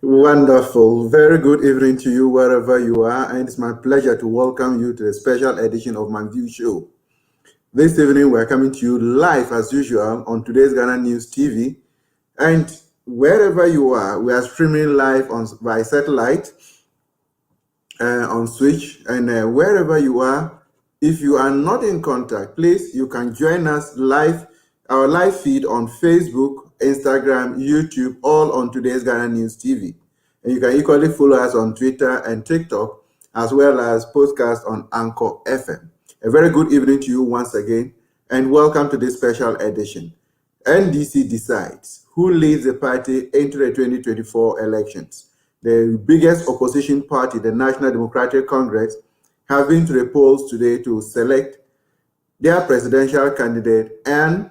Wonderful. Very good evening to you wherever you are, and it's my pleasure to welcome you to a special edition of MyView show. This evening we're coming to you live as usual on today's Ghana News TV, and wherever you are, we are streaming live by satellite, on Switch, and wherever you are, if you are not in contact, please, you can join us live, our live feed on Facebook, Instagram, YouTube, all on today's Ghana News TV. And you can equally follow us on Twitter and TikTok, as well as podcast on Anchor FM. A very good evening to you once again, and welcome to this special edition. NDC decides who leads the party into the 2024 elections. The biggest opposition party, the National Democratic Congress, have been to the polls today to select their presidential candidate and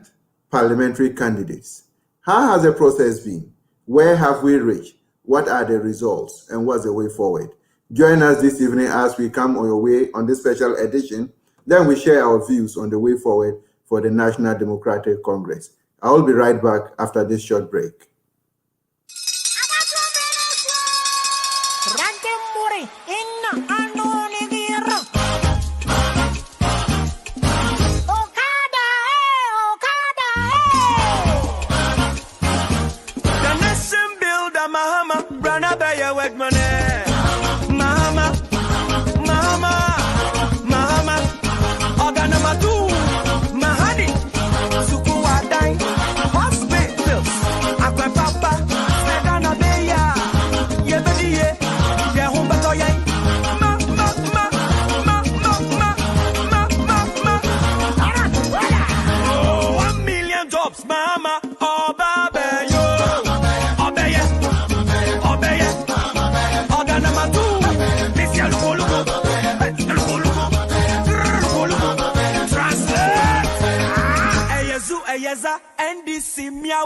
parliamentary candidates. How has the process been? Where have we reached? What are the results? And what's the way forward? Join us this evening as we come on your way on this special edition. Then we share our views on the way forward for the National Democratic Congress. I will be right back after this short break. NDC mia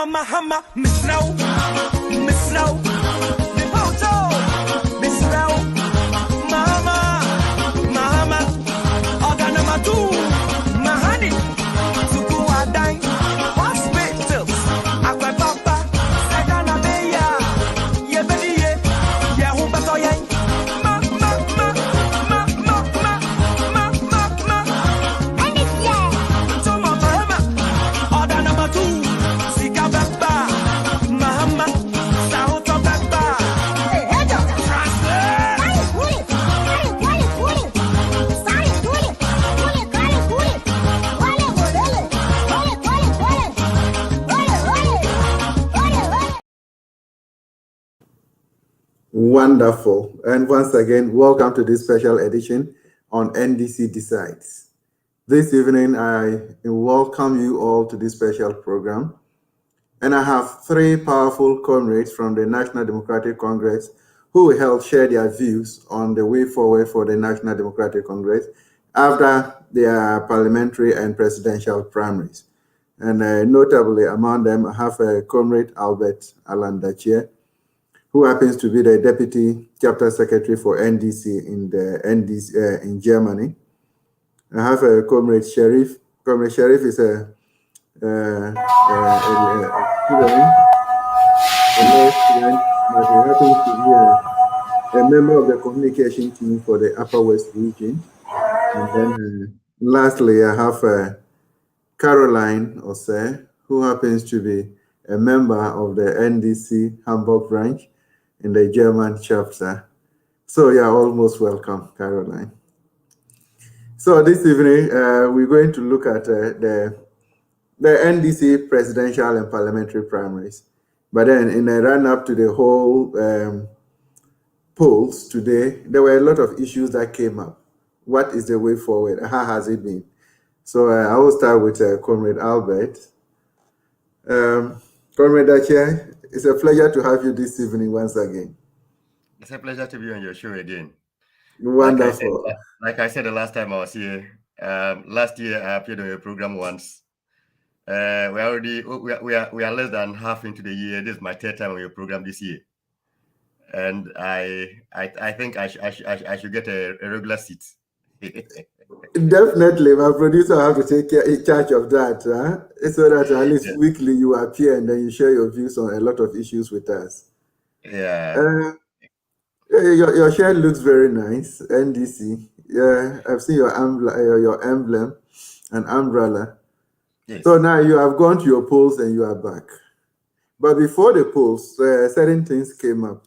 Mama Hama, Miss Now, Miss Now, Miss Now, Mama, Mama, Organamatu, Mahani, Suku Adai, Hospitals, Aqua Papa, Sagana Beya, Yebediye, Yahumba Wonderful. And once again, welcome to this special edition on NDC Decides. This evening, I welcome you all to this special program. And I have three powerful comrades from the National Democratic Congress who will help share their views on the way forward for the National Democratic Congress after their parliamentary and presidential primaries. And notably among them, I have Comrade Albert Alandachie, who happens to be the Deputy Chapter Secretary for NDC in the NDC in Germany. I have a Comrade Sharif. Comrade Sharif is a member of the communication team for the Upper West region. And then lastly, I have Caroline Ose, who happens to be a member of the NDC Hamburg branch in the German chapter. So you're almost welcome, Caroline. So this evening, we're going to look at the NDC presidential and parliamentary primaries. But then in a run-up to the whole polls today, there were a lot of issues that came up. What is the way forward? How has it been? So I will start with Comrade Albert. Comrade Achie, it's a pleasure to have you this evening once again. It's a pleasure to be on your show again. Wonderful. Like I said the last time I was here, last year I appeared on your program once. We are less than half into the year. This is my third time on your program this year, and I think I should get a regular seat. Definitely, my producer will have to take charge of that, so that at least Yeah. weekly you appear and then you share your views on a lot of issues with us. Yeah. Uh, your shirt looks very nice, NDC. Yeah, I've seen your emblem and umbrella. So Yes. now you have gone to your polls and you are back. But before the polls, certain things came up.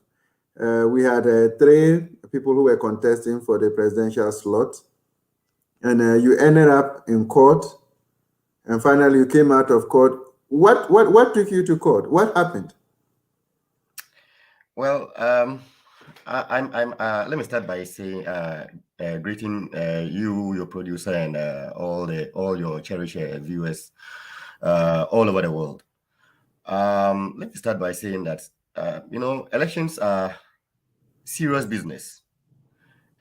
We had three people who were contesting for the presidential slot, and you ended up in court, and finally you came out of court. What took you to court? What happened? Well, I'm. Let me start by saying, greeting you, your producer, and all your cherished viewers all over the world. Let me start by saying that elections are serious business,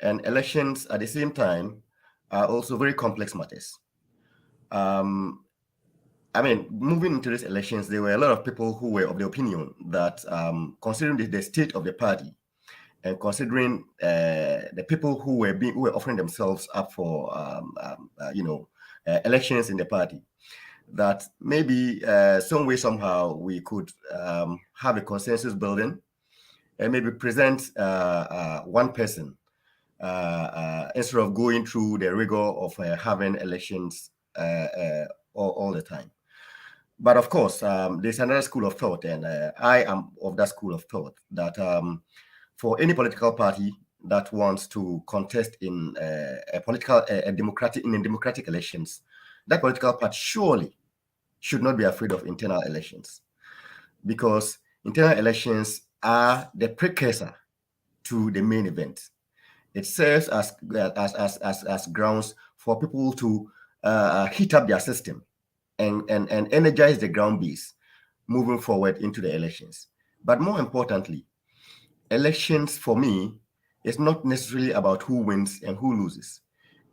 and elections at the same time are also very complex matters. Um, I mean, moving into these elections, there were a lot of people who were of the opinion that, considering the state of the party and considering the people who were offering themselves up for elections in the party, that maybe some way somehow we could have a consensus building and maybe present one person instead of going through the rigor of having elections all the time. But of course, there's another school of thought, and I am of that school of thought that for any political party that wants to contest in democratic elections, that political party surely should not be afraid of internal elections, because internal elections are the precursor to the main event. It serves as grounds for people to heat up their system and energize the ground base moving forward into the elections. But more importantly, elections for me is not necessarily about who wins and who loses.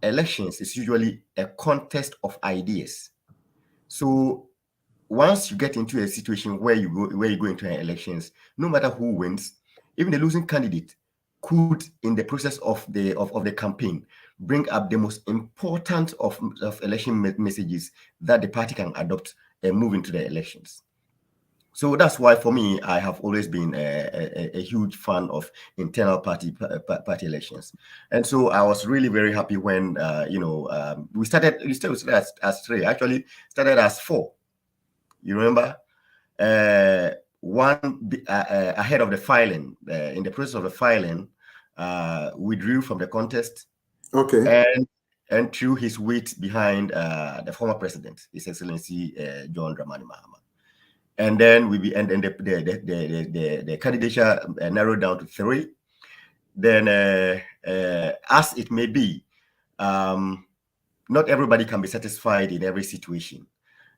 Elections is usually a contest of ideas. So once you get into a situation where you go into an elections, no matter who wins, even the losing candidate could, in the process of the campaign, bring up the most important of election messages that the party can adopt and move into the elections. So that's why, for me, I have always been a huge fan of internal party elections, and so I was really very happy when we started. We started as three. Actually, started as four. You remember, ahead of the filing, in the process of the filing, withdrew from the contest, Okay. and threw his weight behind the former president, His Excellency John Dramani Mahama. And then the candidature narrowed down to three. Then, as it may be, not everybody can be satisfied in every situation,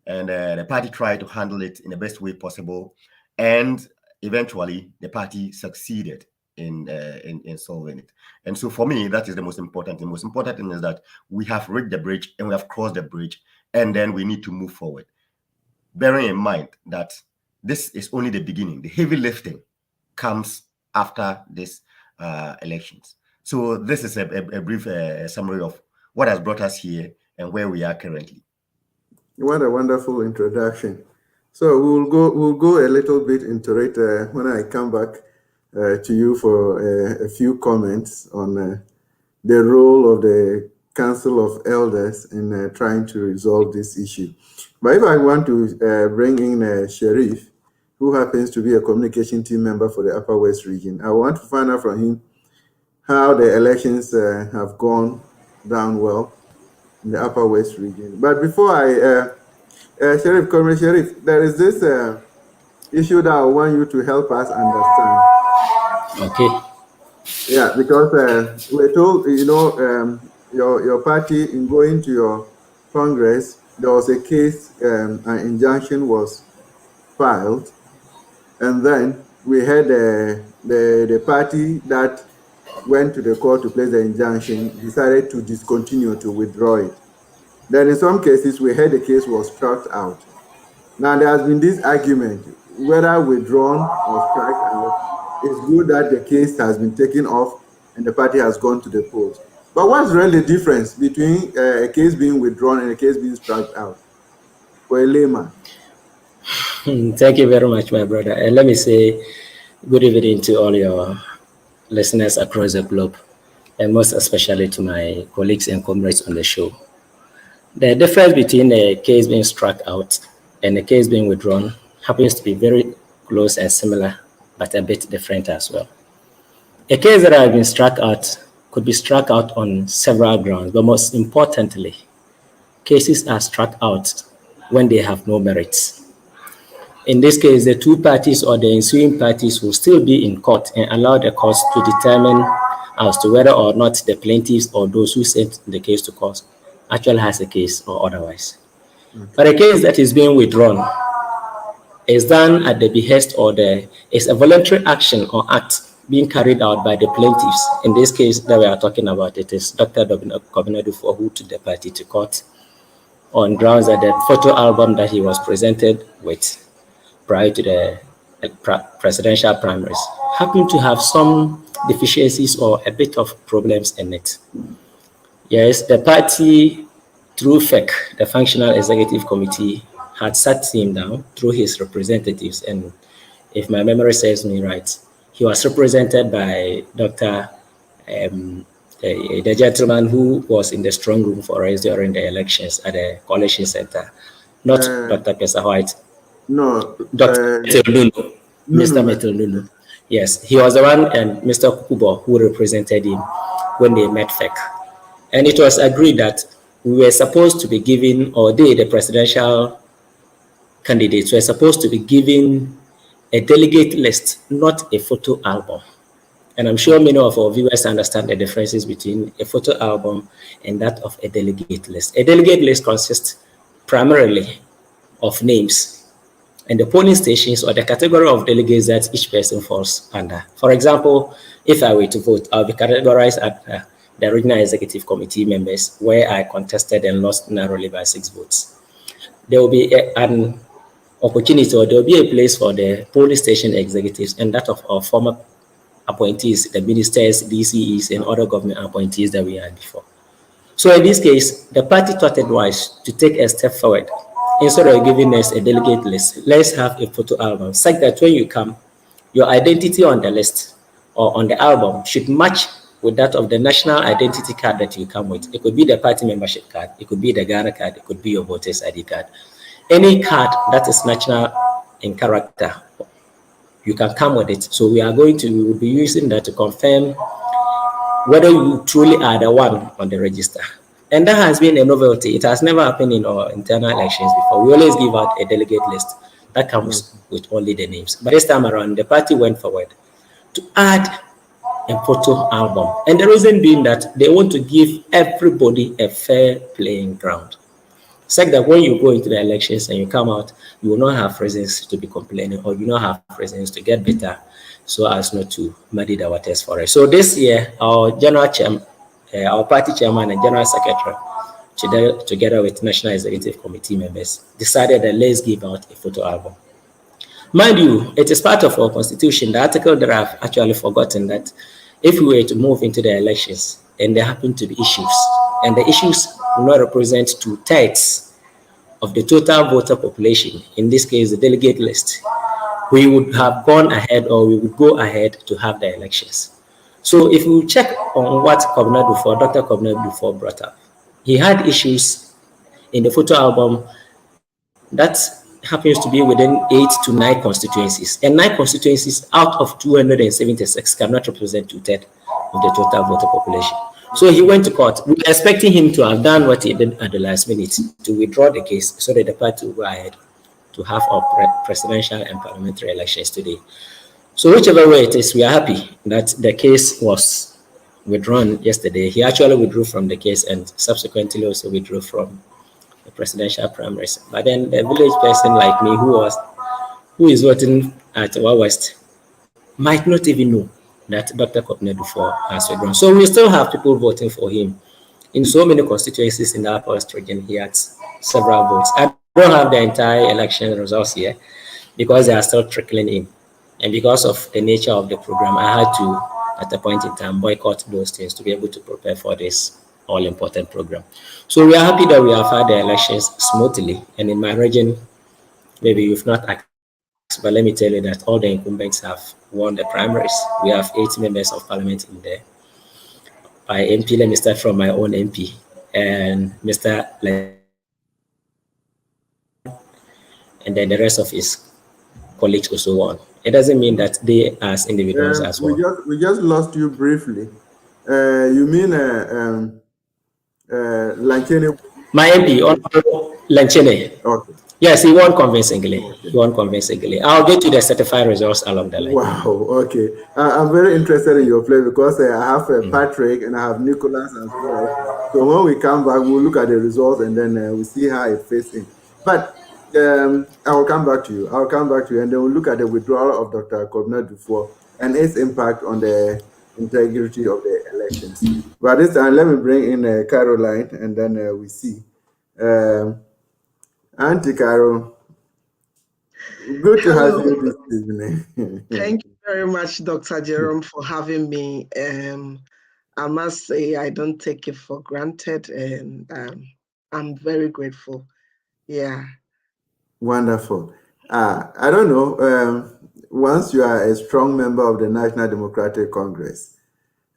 and the party tried to handle it in the best way possible, and eventually the party succeeded in solving it. And so, for me, that is the most important. The most important thing is that we have reached the bridge and we have crossed the bridge, and then we need to move forward, bearing in mind that this is only the beginning. The heavy lifting comes after these elections. So this is a brief summary of what has brought us here and where we are currently. What a wonderful introduction. So we'll go a little bit into it when I come back to you for a few comments on the role of the Council of Elders in trying to resolve this issue. But if I want to bring in Sheriff, who happens to be a communication team member for the Upper West region, I want to find out from him how the elections have gone down well in the Upper West region. But before Sheriff, Comrade Sheriff, there is this issue that I want you to help us understand. Okay. Yeah, because we're told, your party, in going to your Congress, there was a case, an injunction was filed, and then we had the party that went to the court to place the injunction decided to discontinue, to withdraw it. Then in some cases, we heard the case was struck out. Now, there has been this argument, whether withdrawn or struck out, it's good that the case has been taken off and the party has gone to the polls. But what's really the difference between a case being withdrawn and a case being struck out for a layman? Thank you very much, my brother. And let me say good evening to all your listeners across the globe, and most especially to my colleagues and comrades on the show. The difference between a case being struck out and a case being withdrawn happens to be very close and similar, but a bit different as well. A case that has been struck out could be struck out on several grounds, but most importantly, cases are struck out when they have no merits. In this case, the two parties or the ensuing parties will still be in court and allow the courts to determine as to whether or not the plaintiffs or those who sent the case to court actually has a case or otherwise. But a case that is being withdrawn is done at the behest or is a voluntary action or act being carried out by the plaintiffs. In this case that we are talking about, it is Dr. Kobina who took the party to court on grounds that the photo album that he was presented with prior to the presidential primaries happened to have some deficiencies or a bit of problems in it. Yes, the party, through FEC, the Functional Executive Committee, had sat him down through his representatives, and if my memory serves me right, he was represented by Dr. The gentleman who was in the strong room for us during the elections at the Coalition Center, not Dr. Pesa White. No. Dr. Mr. Metal Nunu. Yes, he was the one, and Mr. Kukubo, who represented him when they met FEC. And it was agreed that we were supposed to be given, or the presidential candidates were supposed to be given a delegate list, not a photo album. And I'm sure many of our viewers understand the differences between a photo album and that of a delegate list. A delegate list consists primarily of names and the polling stations or the category of delegates that each person falls under. For example, if I were to vote, I'll be categorized at the Regional Executive Committee members, where I contested and lost narrowly by 6 votes. There will be an opportunity, or there will be a place for the polling station executives and that of our former appointees, the ministers, DCEs, and other government appointees that we had before. So in this case, the party thought it wise to take a step forward. Instead of giving us a delegate list, let's have a photo album, such that when you come, your identity on the list or on the album should match with that of the national identity card that you come with. It could be the party membership card, it could be the Ghana card, it could be your voter's ID card. Any card that is national in character, you can come with it. So we will be using that to confirm whether you truly are the one on the register. And that has been a novelty. It has never happened in our internal elections before. We always give out a delegate list that comes with only the names. But this time around, the party went forward to add a photo album. And the reason being that they want to give everybody a fair playing ground. It's like that when you go into the elections and you come out, you will not have reasons to be complaining, or you will not have reasons to get better so as not to muddy the waters for us. So this year, our our party chairman and general secretary, together with National Executive Committee members, decided that let's give out a photo album. Mind you, it is part of our constitution, the article that I've actually forgotten, that if we were to move into the elections and there happen to be issues, and the issues will not represent 2/3 of the total voter population, in this case the delegate list, we would have gone ahead, or we would go ahead to have the elections. So if we check on what Dr. Kobina Dufour brought up, he had issues in the photo album that happens to be within 8 to 9 constituencies. And 9 constituencies out of 276 cannot represent 2/3 of the total voter population. So he went to court. We were expecting him to have done what he did at the last minute, to withdraw the case so that the party will go ahead to have our presidential and parliamentary elections today. So whichever way it is, we are happy that the case was withdrawn yesterday. He actually withdrew from the case and subsequently also withdrew from the presidential primaries. But then the village person like me who is voting at Wa West might not even know that Dr. Kobina Dufour has withdrawn. So we still have people voting for him. In so many constituencies in the Upper West region, he has several votes. I don't have the entire election results here because they are still trickling in. And because of the nature of the program, I had to at a point in time boycott those things to be able to prepare for this all-important program. So we are happy that we have had the elections smoothly. And in my region, maybe you've not asked, but let me tell you that all the incumbents have won the primaries. We have 8 members of parliament in there. By MP, let me start from my own MP and Mr. And then the rest of his colleagues also won. It doesn't mean that they as individuals as well. We just lost you briefly. You mean Lanchene? My MP, Lanchene. Okay. Yes, he won convincingly. Okay. He won convincingly. I'll get you the certified results along the line. Wow. Okay. I'm very interested in your play because I have Patrick and I have Nicholas as well. So when we come back, we'll look at the results and then we'll see how it fits in. But I will come back to you. I'll come back to you and then we'll look at the withdrawal of Dr. Kobna Dufour and its impact on the integrity of the elections. But this time, let me bring in Caroline and then we see. Auntie Carol, good to have you this evening. Thank you very much, Dr. Jerome, for having me. I must say I don't take it for granted, and I'm very grateful. Yeah. Wonderful. I don't know, once you are a strong member of the National Democratic Congress,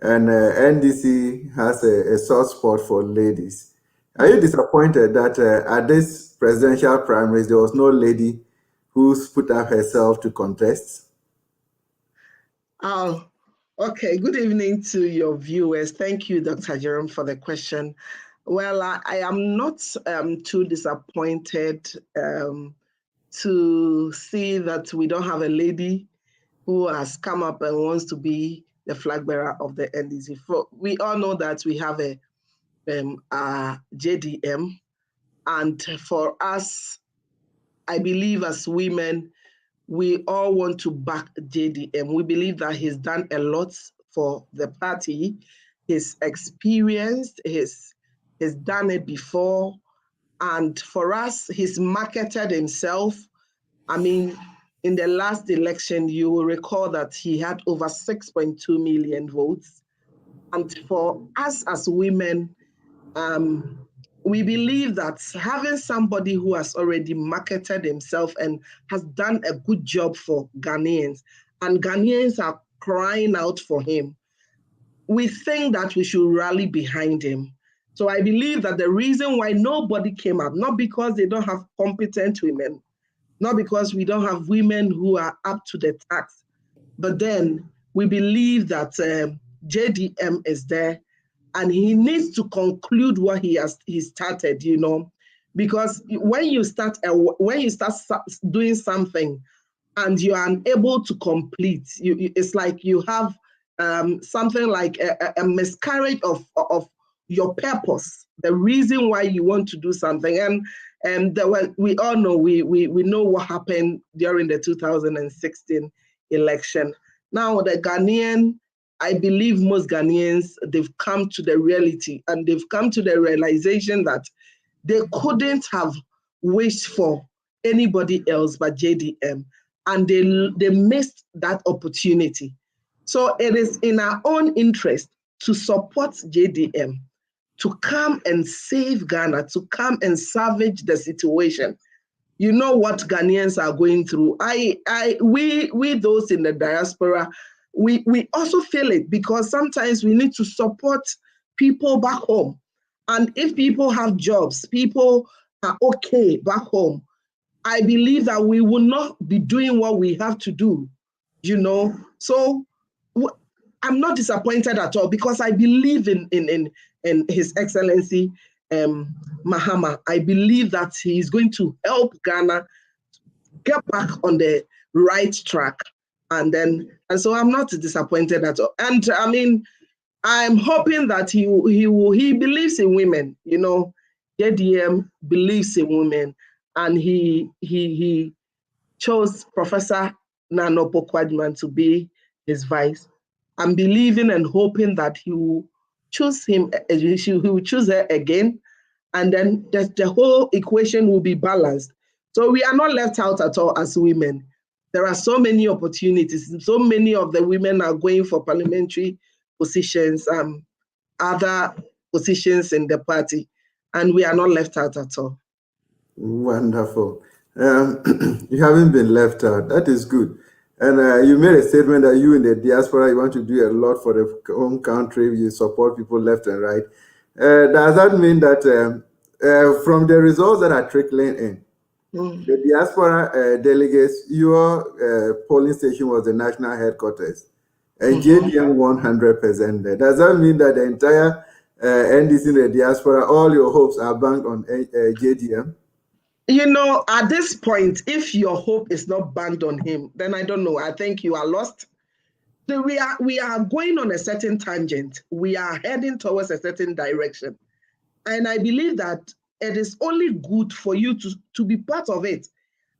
and NDC has a soft spot for ladies, are you disappointed that at this presidential primaries, there was no lady who's put up herself to contest? Oh, okay. Good evening to your viewers. Thank you, Dr. Jerome, for the question. Well, I am not too disappointed to see that we don't have a lady who has come up and wants to be the flag bearer of the NDC. We all know that we have a JDM, and for us, I believe as women, we all want to back JDM. We believe that he's done a lot for the party. He's experienced, he's done it before. And for us, he's marketed himself. I mean, in the last election, you will recall that he had over 6.2 million votes. And for us as women, we believe that having somebody who has already marketed himself and has done a good job for Ghanaians, and Ghanaians are crying out for him, we think that we should rally behind him. So I believe that the reason why nobody came up, not because they don't have competent women, not because we don't have women who are up to the task, but then we believe that JDM is there, and he needs to conclude what he started, you know, because when you start doing something and you are unable to complete, it's like you have something like a miscarriage of your purpose, the reason why you want to do something. And we all know, we know what happened during the 2016 election. Now the Ghanaian, I believe most Ghanaians, they've come to the reality and they've come to the realization that they couldn't have wished for anybody else but JDM, and they missed that opportunity. So it is in our own interest to support JDM, to come and save Ghana, to come and salvage the situation. You know what Ghanaians are going through. We those in the diaspora, we also feel it, because sometimes we need to support people back home. And if people have jobs, people are okay back home, I believe that we will not be doing what we have to do, you know. So I'm not disappointed at all, because I believe in His Excellency Mahama. I believe that he is going to help Ghana get back on the right track. And so I'm not disappointed at all. And I mean, I'm hoping that he believes in women, you know. JDM believes in women, and he chose Professor Nana Akufo-Addo to be his vice. I'm believing and hoping that he will choose him, he will choose her again, and then the whole equation will be balanced. So we are not left out at all as women. There are so many opportunities. So many of the women are going for parliamentary positions, other positions in the party, and we are not left out at all. Wonderful. You haven't been left out. That is good. And you made a statement that you in the diaspora, you want to do a lot for the home country. You support people left and right. Does that mean that from the results that are trickling in, the diaspora delegates, your polling station was the national headquarters, and JDM won 100% there. Does that mean that the entire NDC in the diaspora, all your hopes are banked on JDM? You know, at this point, if your hope is not banked on him, then I don't know. I think you are lost. So we are going on a certain tangent. We are heading towards a certain direction. And I believe that it is only good for you to be part of it.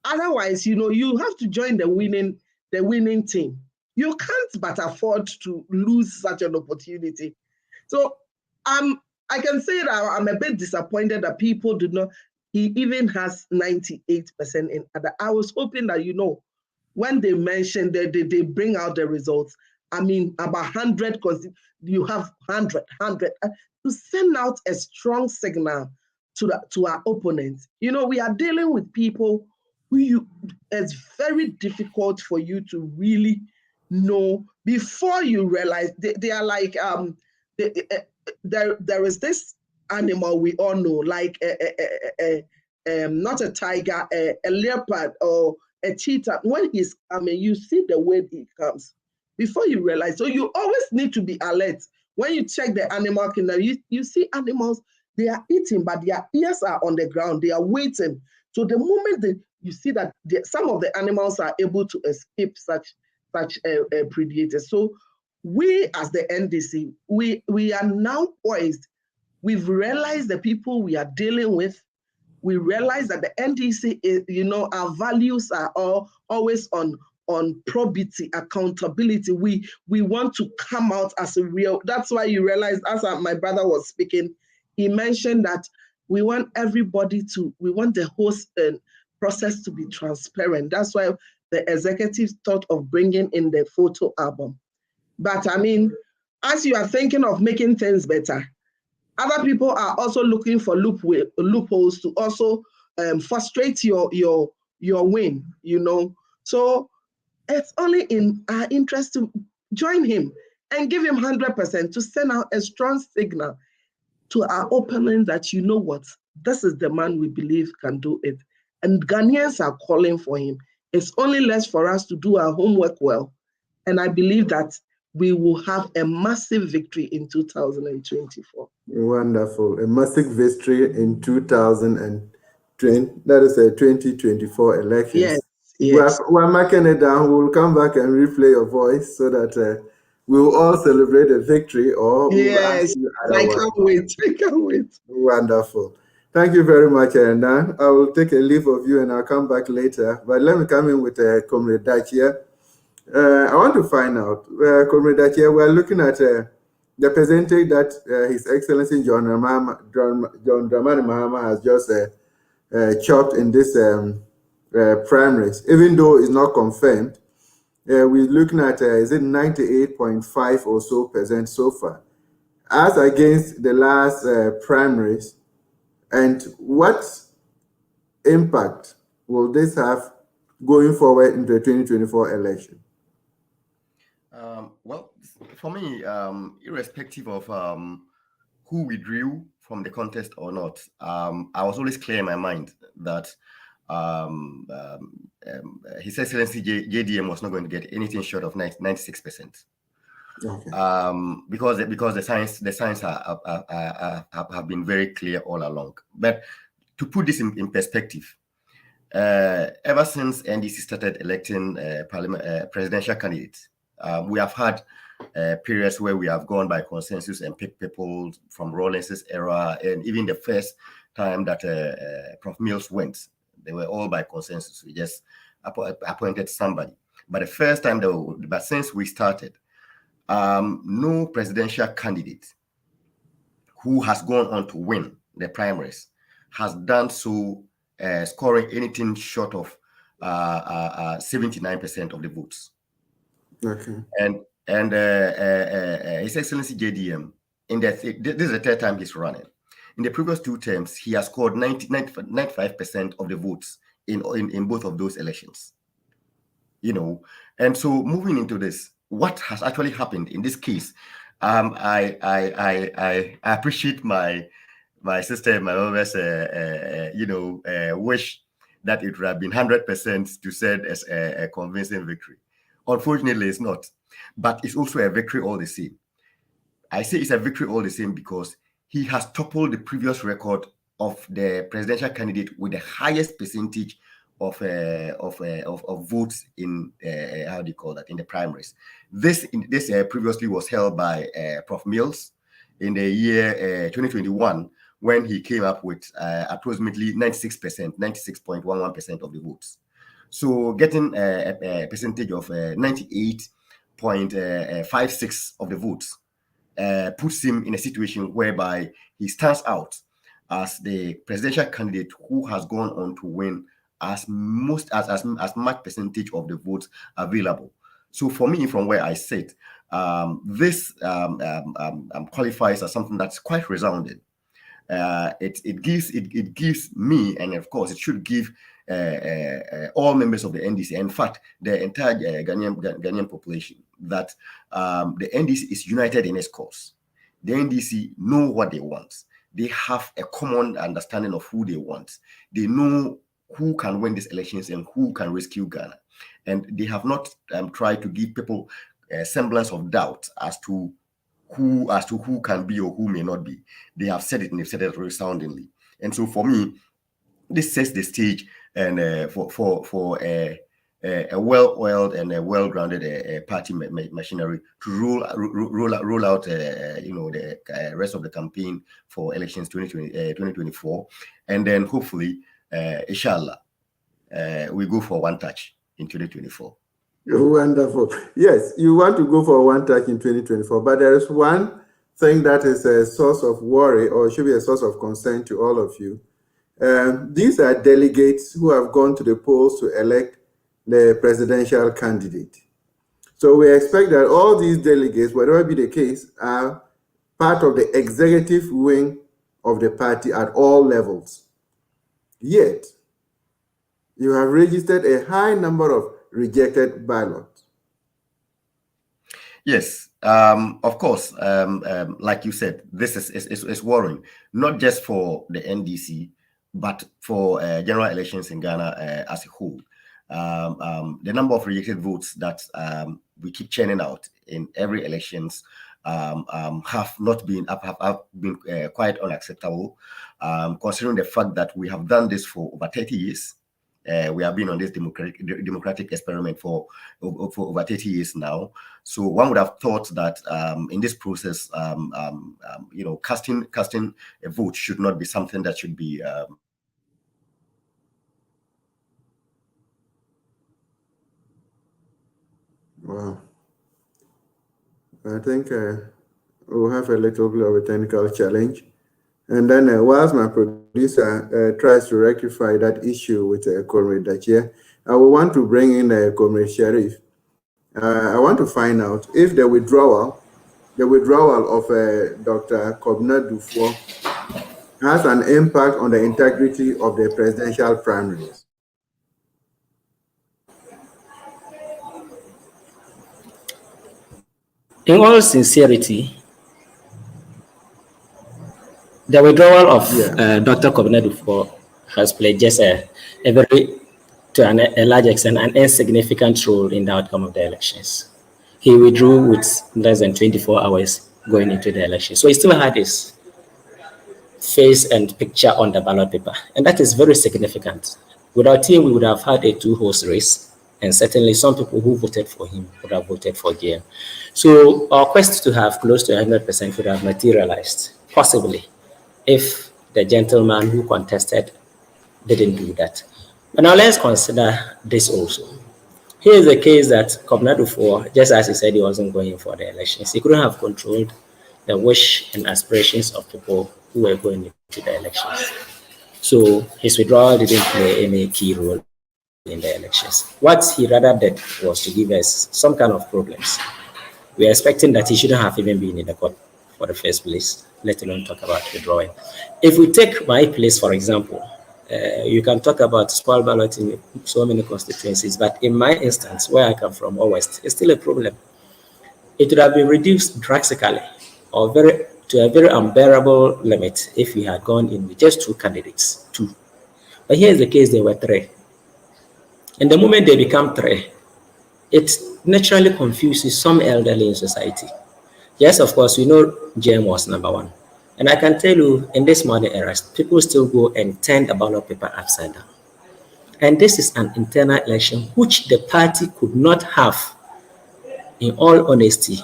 Otherwise, you know, you have to join the winning team. You can't but afford to lose such an opportunity. So I can say that I'm a bit disappointed that people do not. He even has 98% in other. I was hoping that, you know, when they mentioned that they bring out the results, I mean, about 100, because you have 100, to send out a strong signal to our opponents. You know, we are dealing with people who it's very difficult for you to really know before you realize they are like, there is this animal we all know, like not a tiger, a leopard or a cheetah. When he's coming, you see the way he comes before you realize. So you always need to be alert. When you check the animal kingdom, you see animals, they are eating, but their ears are on the ground. They are waiting. So the moment you see that some of the animals are able to escape such predators. So we as the NDC, we are now poised. We've realized the people we are dealing with. We realize that the NDC is, you know, our values are always on probity, accountability. We want to come out as a real. That's why you realize, as my brother was speaking, he mentioned that we want everybody we want the whole process to be transparent. That's why the executive thought of bringing in the photo album. But I mean, as you are thinking of making things better, other people are also looking for loopholes to also frustrate your win, you know. So it's only in our interest to join him and give him 100% to send out a strong signal to our opponent that, you know what, this is the man we believe can do it. And Ghanaians are calling for him. It's only left for us to do our homework well. And I believe that we will have a massive victory in 2024. Wonderful. A massive victory in 2020, that is a 2024 elections. Yes. We're marking it down. We'll come back and replay your voice so that we will all celebrate a victory, or we'll ask you I can't wait. I can't wait. Wonderful. Thank you very much, Nan. I will take a leave of you and I'll come back later. But let me come in with Comrade Dachia. I want to find out, Comrade Dachia, we're looking at the percentage that His Excellency John Dramani Mahama has just chopped in this primaries, even though it's not confirmed. We're looking at, is it 98.5 or so percent so far, as against the last primaries. And what impact will this have going forward into the 2024 election? Well, for me, irrespective of who withdrew from the contest or not, I was always clear in my mind that His Excellency JDM was not going to get anything short of 96%. Okay. Because the signs have been very clear all along. But to put this in perspective, ever since NDC started electing presidential candidates, we have had periods where we have gone by consensus and picked people from Rawlings's era, and even the first time that Prof. Mills went, they were all by consensus. We just appointed somebody. But the first time, but since we started, no presidential candidate who has gone on to win the primaries has done so scoring anything short of 79% of the votes. Okay. And His Excellency JDM, this is the third time he's running. In the previous 2 terms, he has scored 95% of the votes in both of those elections. And so moving into this, what has actually happened in this case? I appreciate my sister, my mother's, wish that it would have been 100% to said as a convincing victory. Unfortunately, it's not, but it's also a victory all the same. I say it's a victory all the same because he has toppled the previous record of the presidential candidate with the highest percentage of votes in how do you call that, in the primaries. This previously was held by Prof. Mills in the year 2021, when he came up with approximately 96%, 96.11% of the votes. So getting a percentage of 98.56 of the votes puts him in a situation whereby he stands out as the presidential candidate who has gone on to win as much percentage of the votes available. So for me, from where I sit, this qualifies as something that's quite resounding. It gives me, and of course, it should give all members of the NDC, in fact, the entire Ghanaian population, that the NDC is united in its cause. The NDC know what they want. They have a common understanding of who they want. They know who can win these elections and who can rescue Ghana. And they have not tried to give people a semblance of doubt as to who can be or who may not be. They have said it, and they've said it resoundingly. And so for me, this sets the stage and for a well-oiled and a well-grounded party machinery to roll out the rest of the campaign for elections 2024, and then hopefully, inshallah, we go for one touch in 2024. Wonderful. Yes, you want to go for one touch in 2024, but there is one thing that is a source of worry, or should be a source of concern to all of you. These are delegates who have gone to the polls to elect the presidential candidate. So we expect that all these delegates, whatever be the case, are part of the executive wing of the party at all levels. Yet, you have registered a high number of rejected ballots. Yes, of course, like you said, this is worrying, not just for the NDC, but for general elections in Ghana as a whole. The number of rejected votes that we keep churning out in every elections have been quite unacceptable, considering the fact that we have done this for over 30 years. We have been on this democratic experiment for over 30 years now. So one would have thought that in this process, casting a vote should not be something that should be Wow. I think we'll have a little bit of a technical challenge. And then whilst my producer tries to rectify that issue with Comrade Dachia, I will want to bring in Comrade Sheriff. I want to find out if the withdrawal of Dr. Kobna Dufour has an impact on the integrity of the presidential primaries. In all sincerity, the withdrawal of Dr. Kobna Dufour has played just a large extent, an insignificant role in the outcome of the elections. He withdrew with less than 24 hours going into the election. So he still had his face and picture on the ballot paper. And that is very significant. Without him, we would have had a two-horse race. And certainly some people who voted for him would have voted for GM. So our quest to have close to 100% would have materialized, possibly, if the gentleman who contested didn't do that. But now let's consider this also. Here is the case that Kobna Dufour, just as he said he wasn't going for the elections, he couldn't have controlled the wish and aspirations of people who were going into the elections. So his withdrawal didn't play any key role in the elections. What he rather did was to give us some kind of problems. We are expecting that he shouldn't have even been in the court for the first place, let alone talk about withdrawing. If we take my place, for example, you can talk about spoil ballot in so many constituencies, but in my instance, where I come from, or West, it's still a problem. It would have been reduced drastically or to a very unbearable limit if we had gone in with just 2 candidates, 2. But here is the case, there were 3. And the moment they become 3, it naturally confuses some elderly in society. Yes, of course, we know JM was number 1. And I can tell you, in this modern era, people still go and turn the ballot paper upside down. And this is an internal election which the party could not have, in all honesty,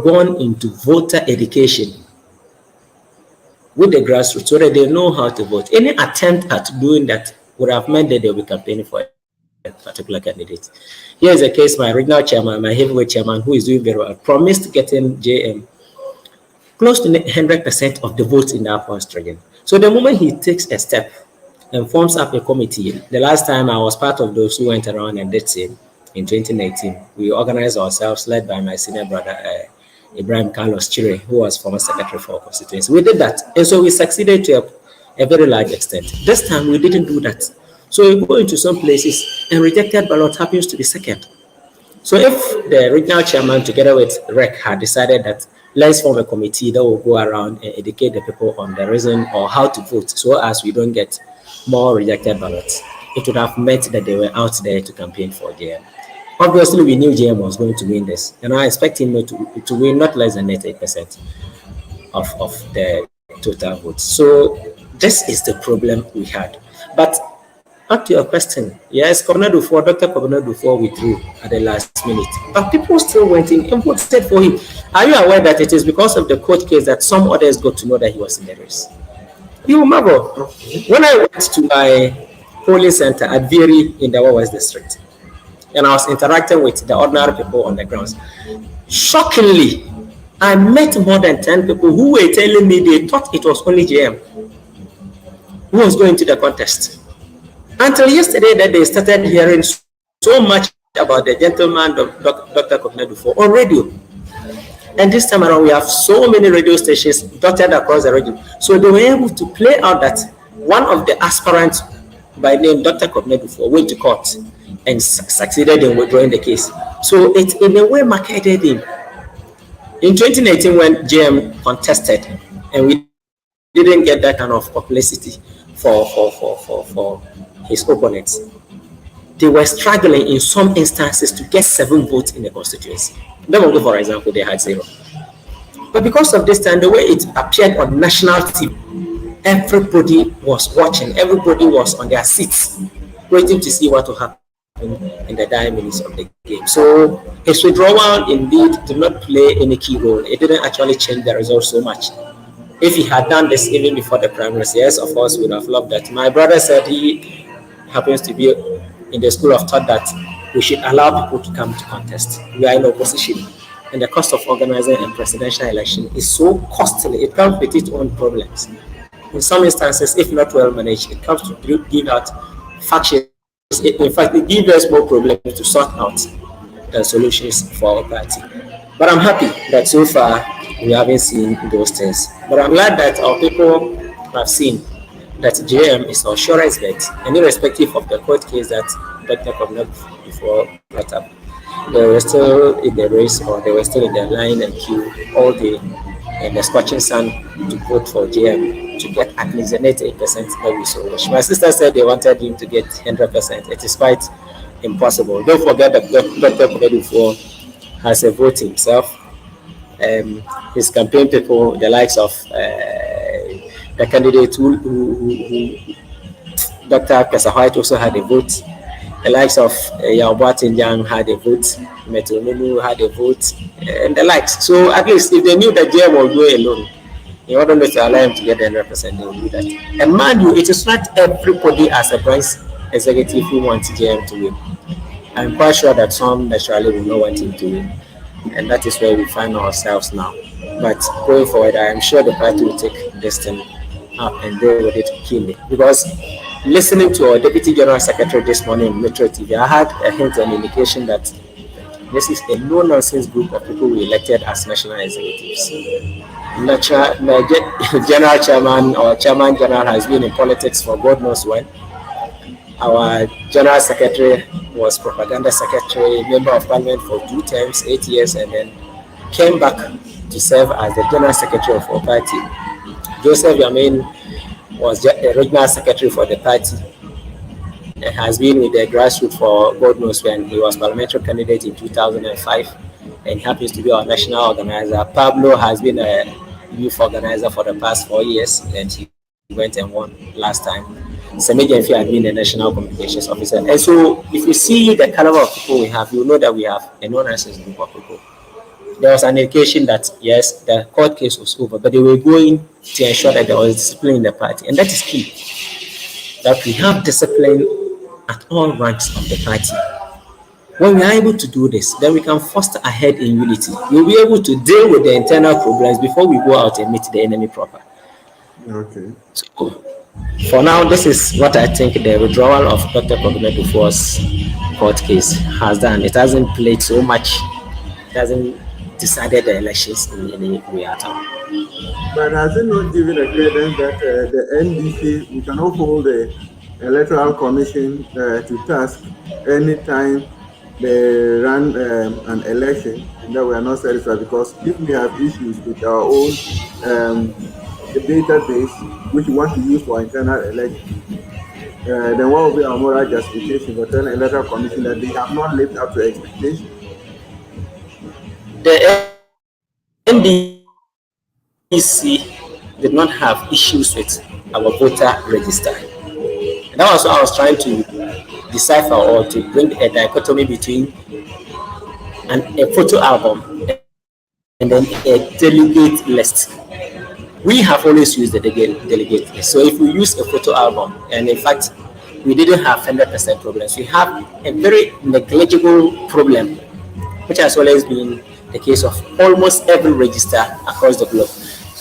gone into voter education with the grassroots so that they know how to vote. Any attempt at doing that would have meant that they'll be campaigning for a particular candidate. Here is a case, my regional chairman, my heavyweight chairman, who is doing very well, promised getting JM close to 100% of the votes in the Upper West region. So the moment he takes a step and forms up a committee, the last time I was part of those who went around and did same in 2019, we organized ourselves, led by my senior brother, Ibrahim Carlos Chire, who was former secretary for our constituency. We did that, and so we succeeded to a very large extent. This time we didn't do that. So we go into some places and rejected ballot happens to be second. So if the regional chairman together with REC had decided that let's form a committee that will go around and educate the people on the reason or how to vote so as we don't get more rejected ballots, it would have meant that they were out there to campaign for JM. Obviously, we knew JM was going to win this, and I expect him to win not less than 98% of the total votes. So this is the problem we had. But back to your question, yes, Dr. Kobina Dufour withdrew at the last minute, but people still went in and voted for him. Are you aware that it is because of the court case that some others got to know that he was in the race? You remember, when I went to my polling center at Viri in the West District, and I was interacting with the ordinary people on the grounds, shockingly, I met more than 10 people who were telling me they thought it was only JM who was going to the contest. Until yesterday that they started hearing so much about the gentleman, Dr. Kobina Dufour, on radio. And this time around, we have so many radio stations dotted across the region. So they were able to play out that one of the aspirants by name Dr. Kobina Dufour went to court and succeeded in withdrawing the case. So it in a way marketed him. In 2019, when JM contested and we didn't get that kind of publicity for his opponents, they were struggling in some instances to get 7 votes in the constituency. Lemongo, for example, they had 0. But because of this time, the way it appeared on national TV, everybody was watching, everybody was on their seats, waiting to see what will happen in the dying minutes of the game. So his withdrawal indeed did not play any key role. It didn't actually change the result so much. If he had done this even before the primaries, yes, of course, we would have loved that. My brother said he happens to be in the school of thought that we should allow people to come to contest. We are in opposition, and the cost of organizing a presidential election is so costly. It comes with its own problems. In some instances, if not well managed, it comes to give out factions. In fact, it gives us more problems to sort out than solutions for our party. But I'm happy that so far we haven't seen those things. But I'm glad that our people have seen that JM is our surest bet, and irrespective of the court case that Dr. Kobina before brought up, they were still in the race, or they were still in the line and queue all day in the scorching sun to vote for JM to get at least 98% that we so wish. My sister said they wanted him to get 100%. It is quite impossible. Don't forget that Dr. Kobina Dufour has a vote himself. His campaign people, the likes of the candidate who Dr. Pesa White also had a vote. The likes of Yao Tinjang had a vote. Metonunu had a vote, and the likes. So at least if they knew that JM will go alone, in order to allow him to get 100%, they will do that. And mind you, it is not everybody as a vice executive who wants JM to win. I'm quite sure that some naturally will not want him to win. And that is where we find ourselves now. But going forward, I am sure the party will take this thing up and deal with it keenly. Because listening to our Deputy General Secretary this morning on Metro TV, I had a hint and indication that this is a no-nonsense group of people we elected as national executives. The General Chairman or Chairman General has been in politics for God knows when. Our General Secretary was Propaganda Secretary, Member of Parliament for 2 terms, 8 years, and then came back to serve as the General Secretary of our party. Joseph Yamin was the Regional Secretary for the party. He has been with the grassroots for God knows when. He was Parliamentary candidate in 2005, and he happens to be our national organizer. Pablo has been a youth organizer for the past 4 years, and he went and won last time. Semi Jenfi had been a national communications officer. And so if you see the caliber of people we have, you know that we have a non-nonsense group of people. There was an indication that yes, the court case was over, but they were going to ensure that there was discipline in the party. And that is key. That we have discipline at all ranks of the party. When we are able to do this, then we can foster ahead in unity. We'll be able to deal with the internal problems before we go out and meet the enemy proper. Okay. So, for now, this is what I think the withdrawal of Dr. Kogumedufo's court case has done. It hasn't played so much, it hasn't decided the elections in any way at all. But has it not given a credence that the NDC, we cannot hold the Electoral Commission to task anytime they run an election that we are not satisfied? Because if we have issues with our own the database which we want to use for internal elections, then what will be our moral justification for telling the Electoral Commission that they have not lived up to expectations? The NDC did not have issues with our voter register. And that was what I was trying to decipher or to bring a dichotomy between a photo album and then a delegate list. We have always used the delegate list. So if we use a photo album, and in fact, we didn't have 100% problems, we have a very negligible problem, which has always been the case of almost every register across the globe.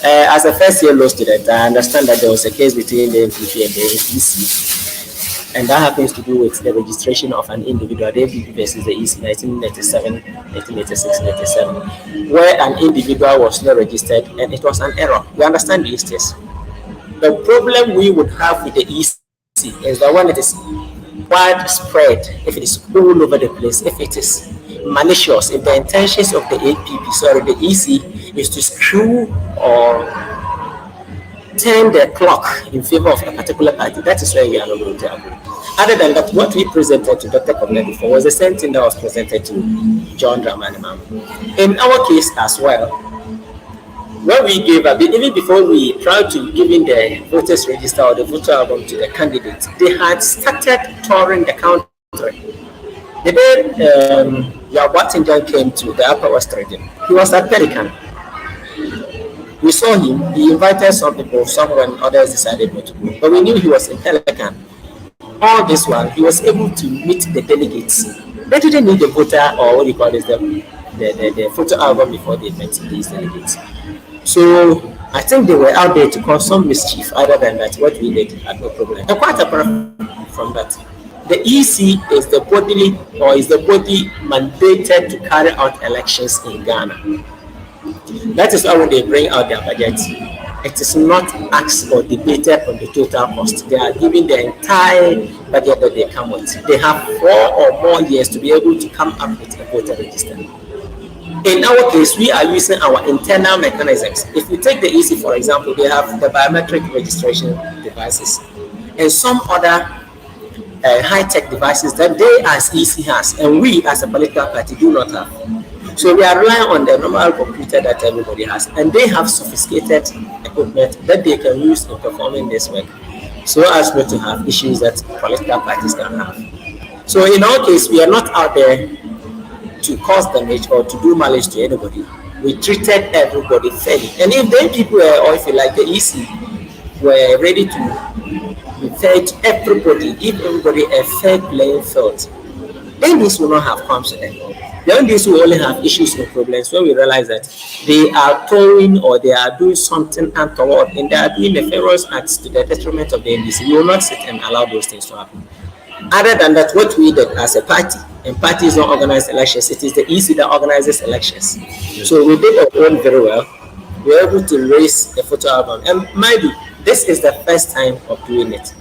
As a first-year law student, I understand that there was a case between the MPP and the NDC, and that happens to do with the registration of an individual, the MPP versus the EC, 1997, 1986, 1997, where an individual was not registered, and it was an error. We understand these things. The problem we would have with the EC is that when it is widespread, if it is all over the place, if it is malicious, if the intentions of the EC is to screw or turn the clock in favor of a particular party, that is where we are not going to agree. Other than that, what we presented to Dr. Kogumedufor was the same thing that was presented to John Dramani Mahama. In our case as well, when we gave up, even before we tried to give in the voters register or the voter album to the candidates, they had started touring the country. The day Yawatinjan came to the Upper West region, he was at Pelican. We saw him, he invited some people, some when others decided not to go, but we knew he was in Pelican. All this while, he was able to meet the delegates. They didn't need the voter or what you call this, the photo album before they met these delegates. So I think they were out there to cause some mischief. Other than that, what we did had no problem. And quite apart from that, the EC is the body mandated to carry out elections in Ghana. That is why when they bring out their budget, it is not asked or debated on the total cost. They are giving the entire budget that they come with. They have 4 or more years to be able to come up with a voter register. In our case, we are using our internal mechanisms. If you take the EC, for example, they have the biometric registration devices and some other high-tech devices that they as EC has, and we as a political party do not have. So we are relying on the normal computer that everybody has, and they have sophisticated equipment that they can use in performing this work, so as not to have issues that political parties can have. So in our case, we are not out there to cause damage or to do malice to anybody. We treated everybody fairly, and if then people were, or if you like, the EC were ready to be fair to everybody, give everybody a fair playing field, then this will not have come to them. The NDC will only have issues or problems when we realize that they are towing or they are doing something untoward and they are doing nefarious acts to the detriment of the NDC. We will not sit and allow those things to happen. Other than that, what we did as a party, and parties don't organize elections, it is the EC that organizes elections. So we did our own very well. We were able to raise the photo album. And mind you, this is the first time of doing it.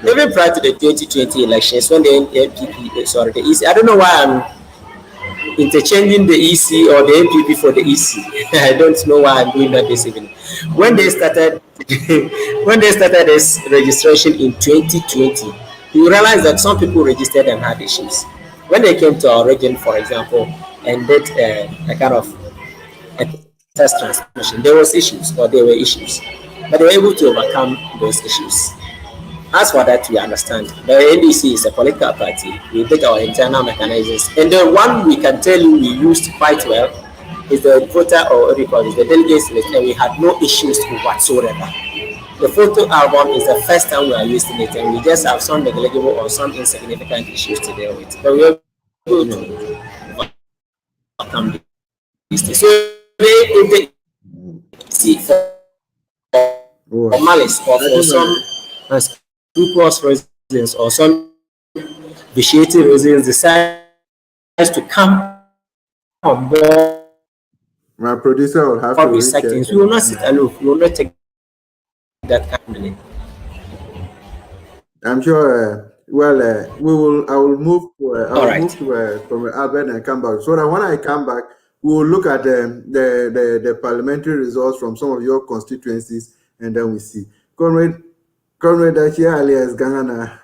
Even prior to the 2020 elections, when the NPP, sorry, the EC, I don't know why I'm interchanging the EC or the NPP for the EC. I don't know why I'm doing that this evening. When they started, when they started this registration in 2020, you realize that some people registered and had issues. When they came to our region, for example, and did a kind of a test transmission, there was issues or there were issues, but they were able to overcome those issues. As for that, we understand. The NDC is a political party. We did our internal mechanisms. And the one we can tell you we used quite well is the voter, or what do you call it, the delegates list, and we had no issues whatsoever. The photo album is the first time we are using it, and we just have some negligible or some insignificant issues to deal with. But we are able to overcome these things. So if they see for malice or for some unscrupulous reasons or some vitiating reasons decides to come on board, my producer will have to recheck things. We will not sit aloof. We will not take that kindly. I'm sure. I will move to. Move to from Albert and come back. So that when I come back, we will look at the parliamentary results from some of your constituencies, and then we see. Conrad Achia alias Ghana,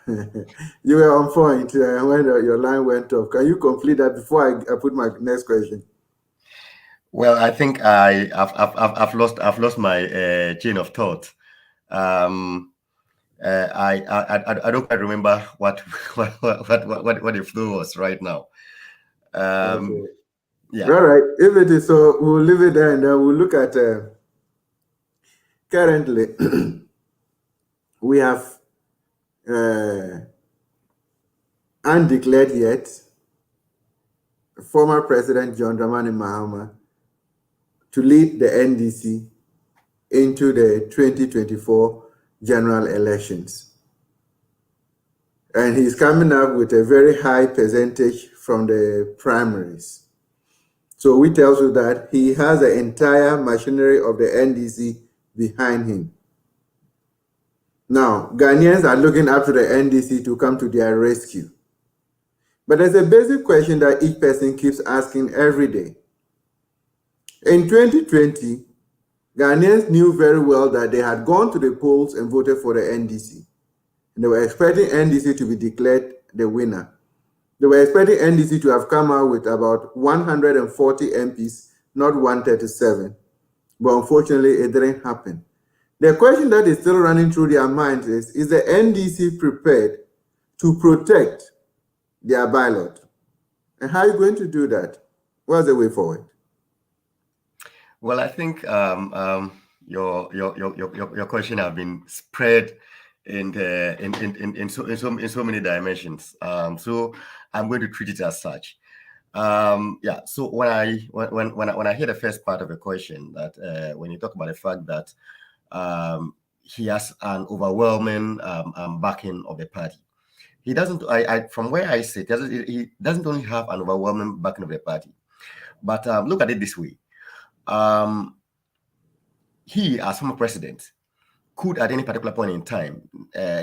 you were on point when your line went off. Can you complete that before I put my next question? Well, I think I've lost my chain of thought. I don't quite remember what the flow was right now. Okay. Yeah. All right. If it is so, we'll leave it there and then we'll look at currently. We have undeclared yet former President John Dramani Mahama to lead the NDC into the 2024 general elections. And he's coming up with a very high percentage from the primaries. So we tells you that he has the entire machinery of the NDC behind him. Now, Ghanaians are looking up to the NDC to come to their rescue. But there's a basic question that each person keeps asking every day. In 2020, Ghanaians knew very well that they had gone to the polls and voted for the NDC. And they were expecting NDC to be declared the winner. They were expecting NDC to have come out with about 140 MPs, not 137. But unfortunately, it didn't happen. The question that is still running through their minds is the NDC prepared to protect their ballot? And how are you going to do that? What's the way forward? Well, I think your question have been spread in so many dimensions. So I'm going to treat it as such. Yeah. So when I hear the first part of the question, that when you talk about the fact that he has an overwhelming backing of the party. He doesn't. From where I sit, he doesn't only have an overwhelming backing of the party, but look at it this way: he, as former president, could at any particular point in time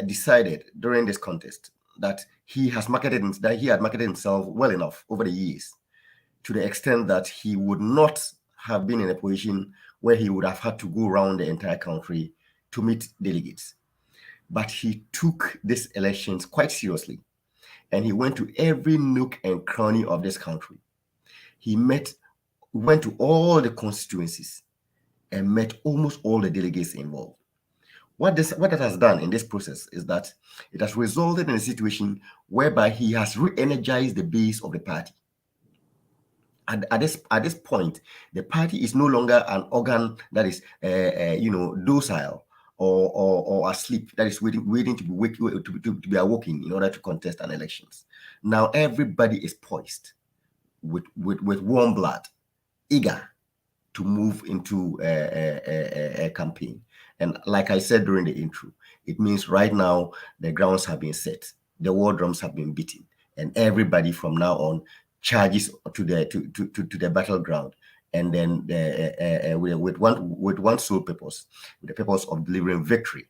decided during this contest that he had marketed himself well enough over the years, to the extent that he would not have been in a position where he would have had to go around the entire country to meet delegates. But he took these elections quite seriously, and he went to every nook and cranny of this country. He went to all the constituencies and met almost all the delegates involved. What that has done in this process is that it has resulted in a situation whereby he has re-energized the base of the party. And at this point, the party is no longer an organ that is, docile or asleep, that is waiting to be awoken in order to contest an elections. Now everybody is poised, with warm blood, eager to move into a campaign. And like I said during the intro, it means right now the grounds have been set, the war drums have been beaten, and everybody from now on charges to the battleground, and then with one sole purpose, with the purpose of delivering victory,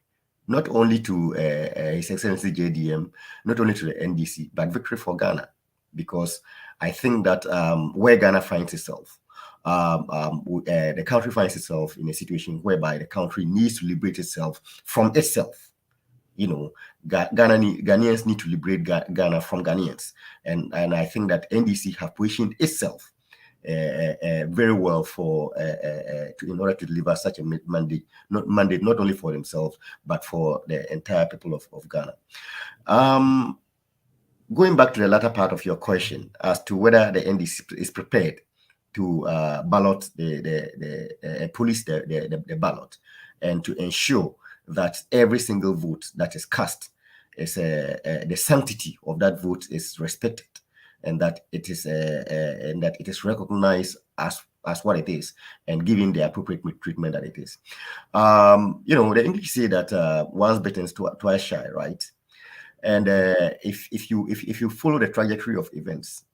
not only to His Excellency JDM, not only to the NDC, but victory for Ghana, because I think that where Ghana finds itself, the country finds itself in a situation whereby the country needs to liberate itself from itself. You know, Ghanaians need to liberate Ghana from Ghanaians, and I think that NDC have positioned itself very well for in order to deliver such a mandate not only for themselves but for the entire people of Ghana. Going back to the latter part of your question as to whether the NDC is prepared to ballot police the ballot, and to ensure that every single vote that is cast is the sanctity of that vote is respected, and that it is recognized as what it is, and given the appropriate treatment that it is. You know, the English say that once bitten, twice shy, right? And if you follow the trajectory of events,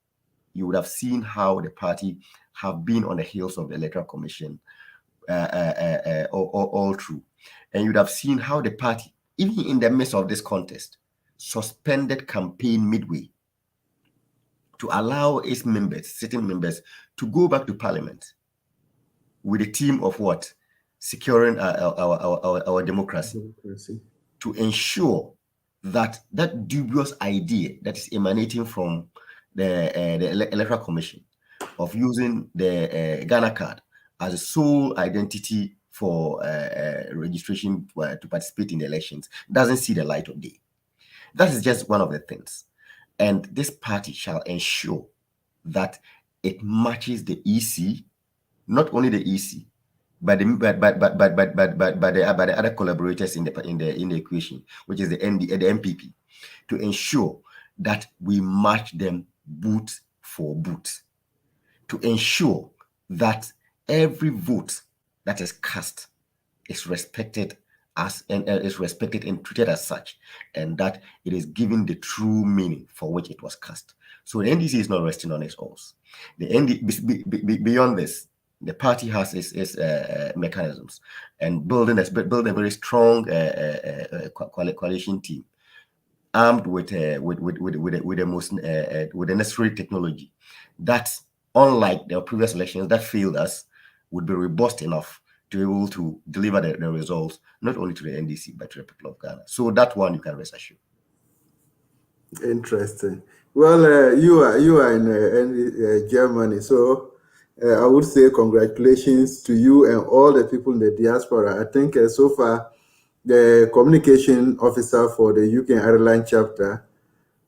you would have seen how the party have been on the heels of the Electoral Commission all through. And you'd have seen how the party, even in the midst of this contest, suspended campaign midway to allow its members, sitting members, to go back to Parliament with a team of what? Securing our democracy. To ensure that that dubious idea that is emanating from the Electoral Commission of using the Ghana card as a sole identity for registration to participate in the elections doesn't see the light of day. That is just one of the things. And this party shall ensure that it matches the EC, not only the EC, but the other collaborators in the equation, which is the MPP, to ensure that we match them boot for boot, to ensure that every vote that is cast is respected and treated as such, and that it is given the true meaning for which it was cast. So the NDC is not resting on its oars. Beyond this, the party has its mechanisms, and build a very strong coalition team, armed with the necessary technology that, unlike the previous elections that failed us, would be robust enough to be able to deliver the results not only to the NDC but to the people of Ghana. So that one you can rest assured. Interesting. Well, you are in Germany, so I would say congratulations to you and all the people in the diaspora. I think so far the communication officer for the UK and Ireland chapter,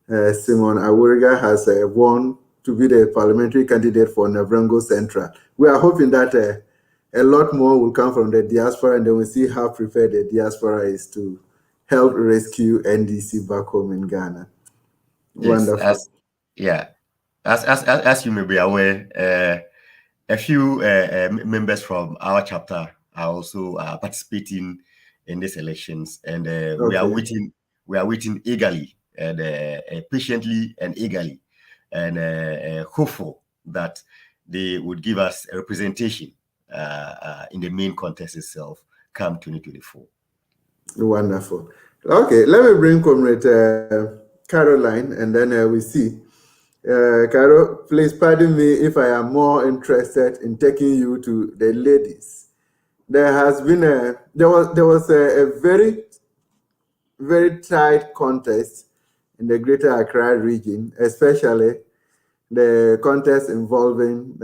Simon Awuriga, has won to be the parliamentary candidate for Navrango Central. We are hoping that a lot more will come from the diaspora, and then we'll see how prepared the diaspora is to help rescue NDC back home in Ghana. Yes, wonderful. As you may be aware, a few members from our chapter are also participating in these elections, and we are waiting eagerly and patiently and eagerly, and hopeful that they would give us a representation in the main contest itself come 2024. Wonderful. Okay, let me bring Comrade Caroline, and then we see. Caro, please pardon me if I am more interested in taking you to the ladies. There has been there was a very, very tight contest in the Greater Accra region, especially the contest involving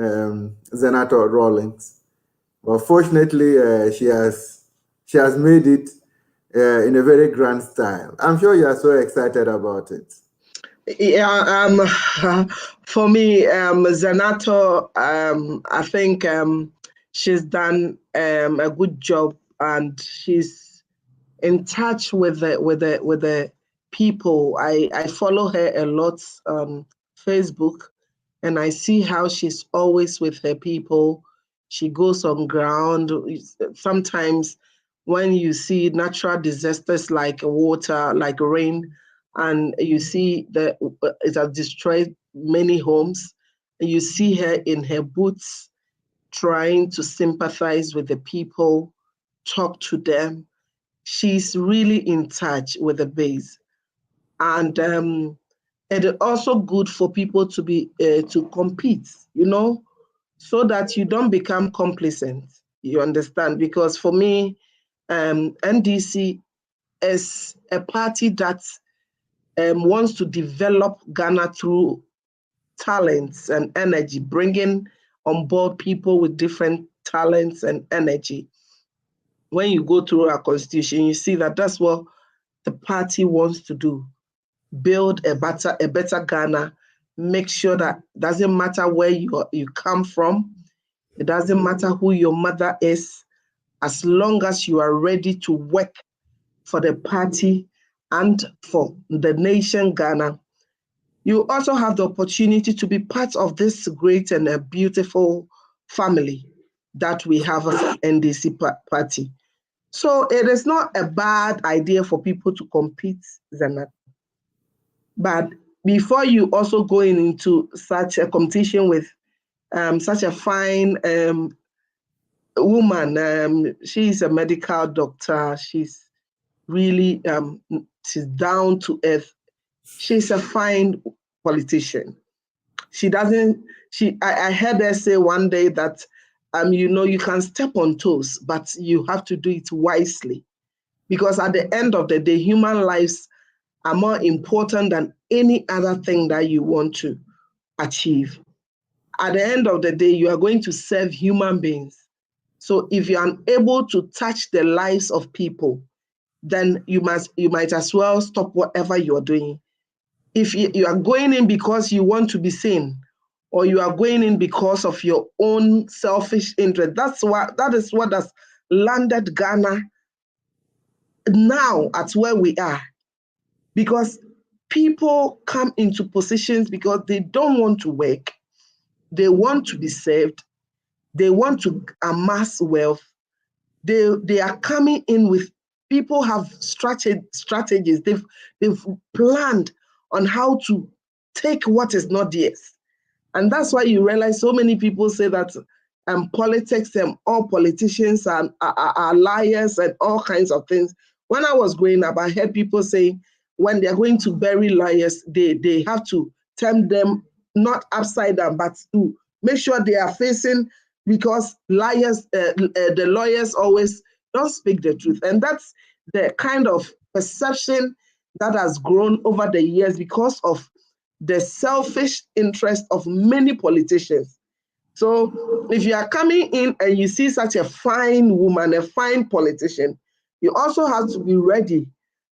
Senator Rawlings. But fortunately, she has made it in a very grand style. I'm sure you are so excited about it. Yeah, for me, Senator, I think she's done a good job, and she's in touch with the people. I follow her a lot on Facebook, and I see how she's always with her people. She goes on ground. Sometimes when you see natural disasters like water, like rain, and you see that it has destroyed many homes, and you see her in her boots trying to sympathize with the people, talk to them. She's really in touch with the base. And it is also good for people to be to compete, you know, so that you don't become complacent. You understand? Because for me, NDC is a party that wants to develop Ghana through talents and energy, bringing on board people with different talents and energy. When you go through our constitution, you see that that's what the party wants to do. Build a better Ghana, make sure that it doesn't matter where you come from, it doesn't matter who your mother is, as long as you are ready to work for the party and for the nation Ghana, you also have the opportunity to be part of this great and a beautiful family that we have as an NDC party. So it is not a bad idea for people to compete, Zanat. But before you also going into such a competition with such a fine woman, she's a medical doctor. She's really, she's down to earth. She's a fine politician. She doesn't, I heard her say one day that, you know, you can step on toes, but you have to do it wisely. Because at the end of the day, human lives are more important than any other thing that you want to achieve. At the end of the day, you are going to serve human beings. So if you are unable to touch the lives of people, then you might as well stop whatever you are doing. If you are going in because you want to be seen, or you are going in because of your own selfish interest, that is what has landed Ghana now at where we are. Because people come into positions because they don't want to work, they want to be served, they want to amass wealth. They are coming in with, people have strategies. They've planned on how to take what is not theirs. And that's why you realize so many people say that politics and all politicians are liars and all kinds of things. When I was growing up, I heard people say when they're going to bury liars, they have to turn them not upside down, but to make sure they are facing, because liars, the lawyers always don't speak the truth. And that's the kind of perception that has grown over the years because of the selfish interest of many politicians. So if you are coming in and you see such a fine woman, a fine politician, you also have to be ready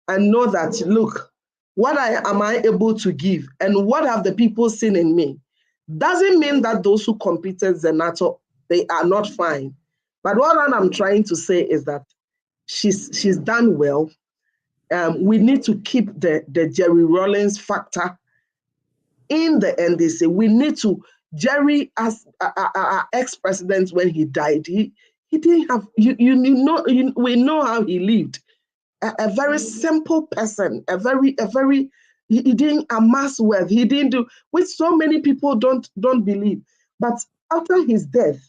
and know that, look, what am I able to give and what have the people seen in me? Doesn't mean that those who competed Zenato, they are not fine. But what I'm trying to say is that she's done well. We need to keep the Jerry Rawlings factor in the NDC. We need to, Jerry, as our ex-president, when he died, he didn't have, we know how he lived. A very simple person, he didn't amass wealth, he didn't do, which so many people don't believe. But after his death,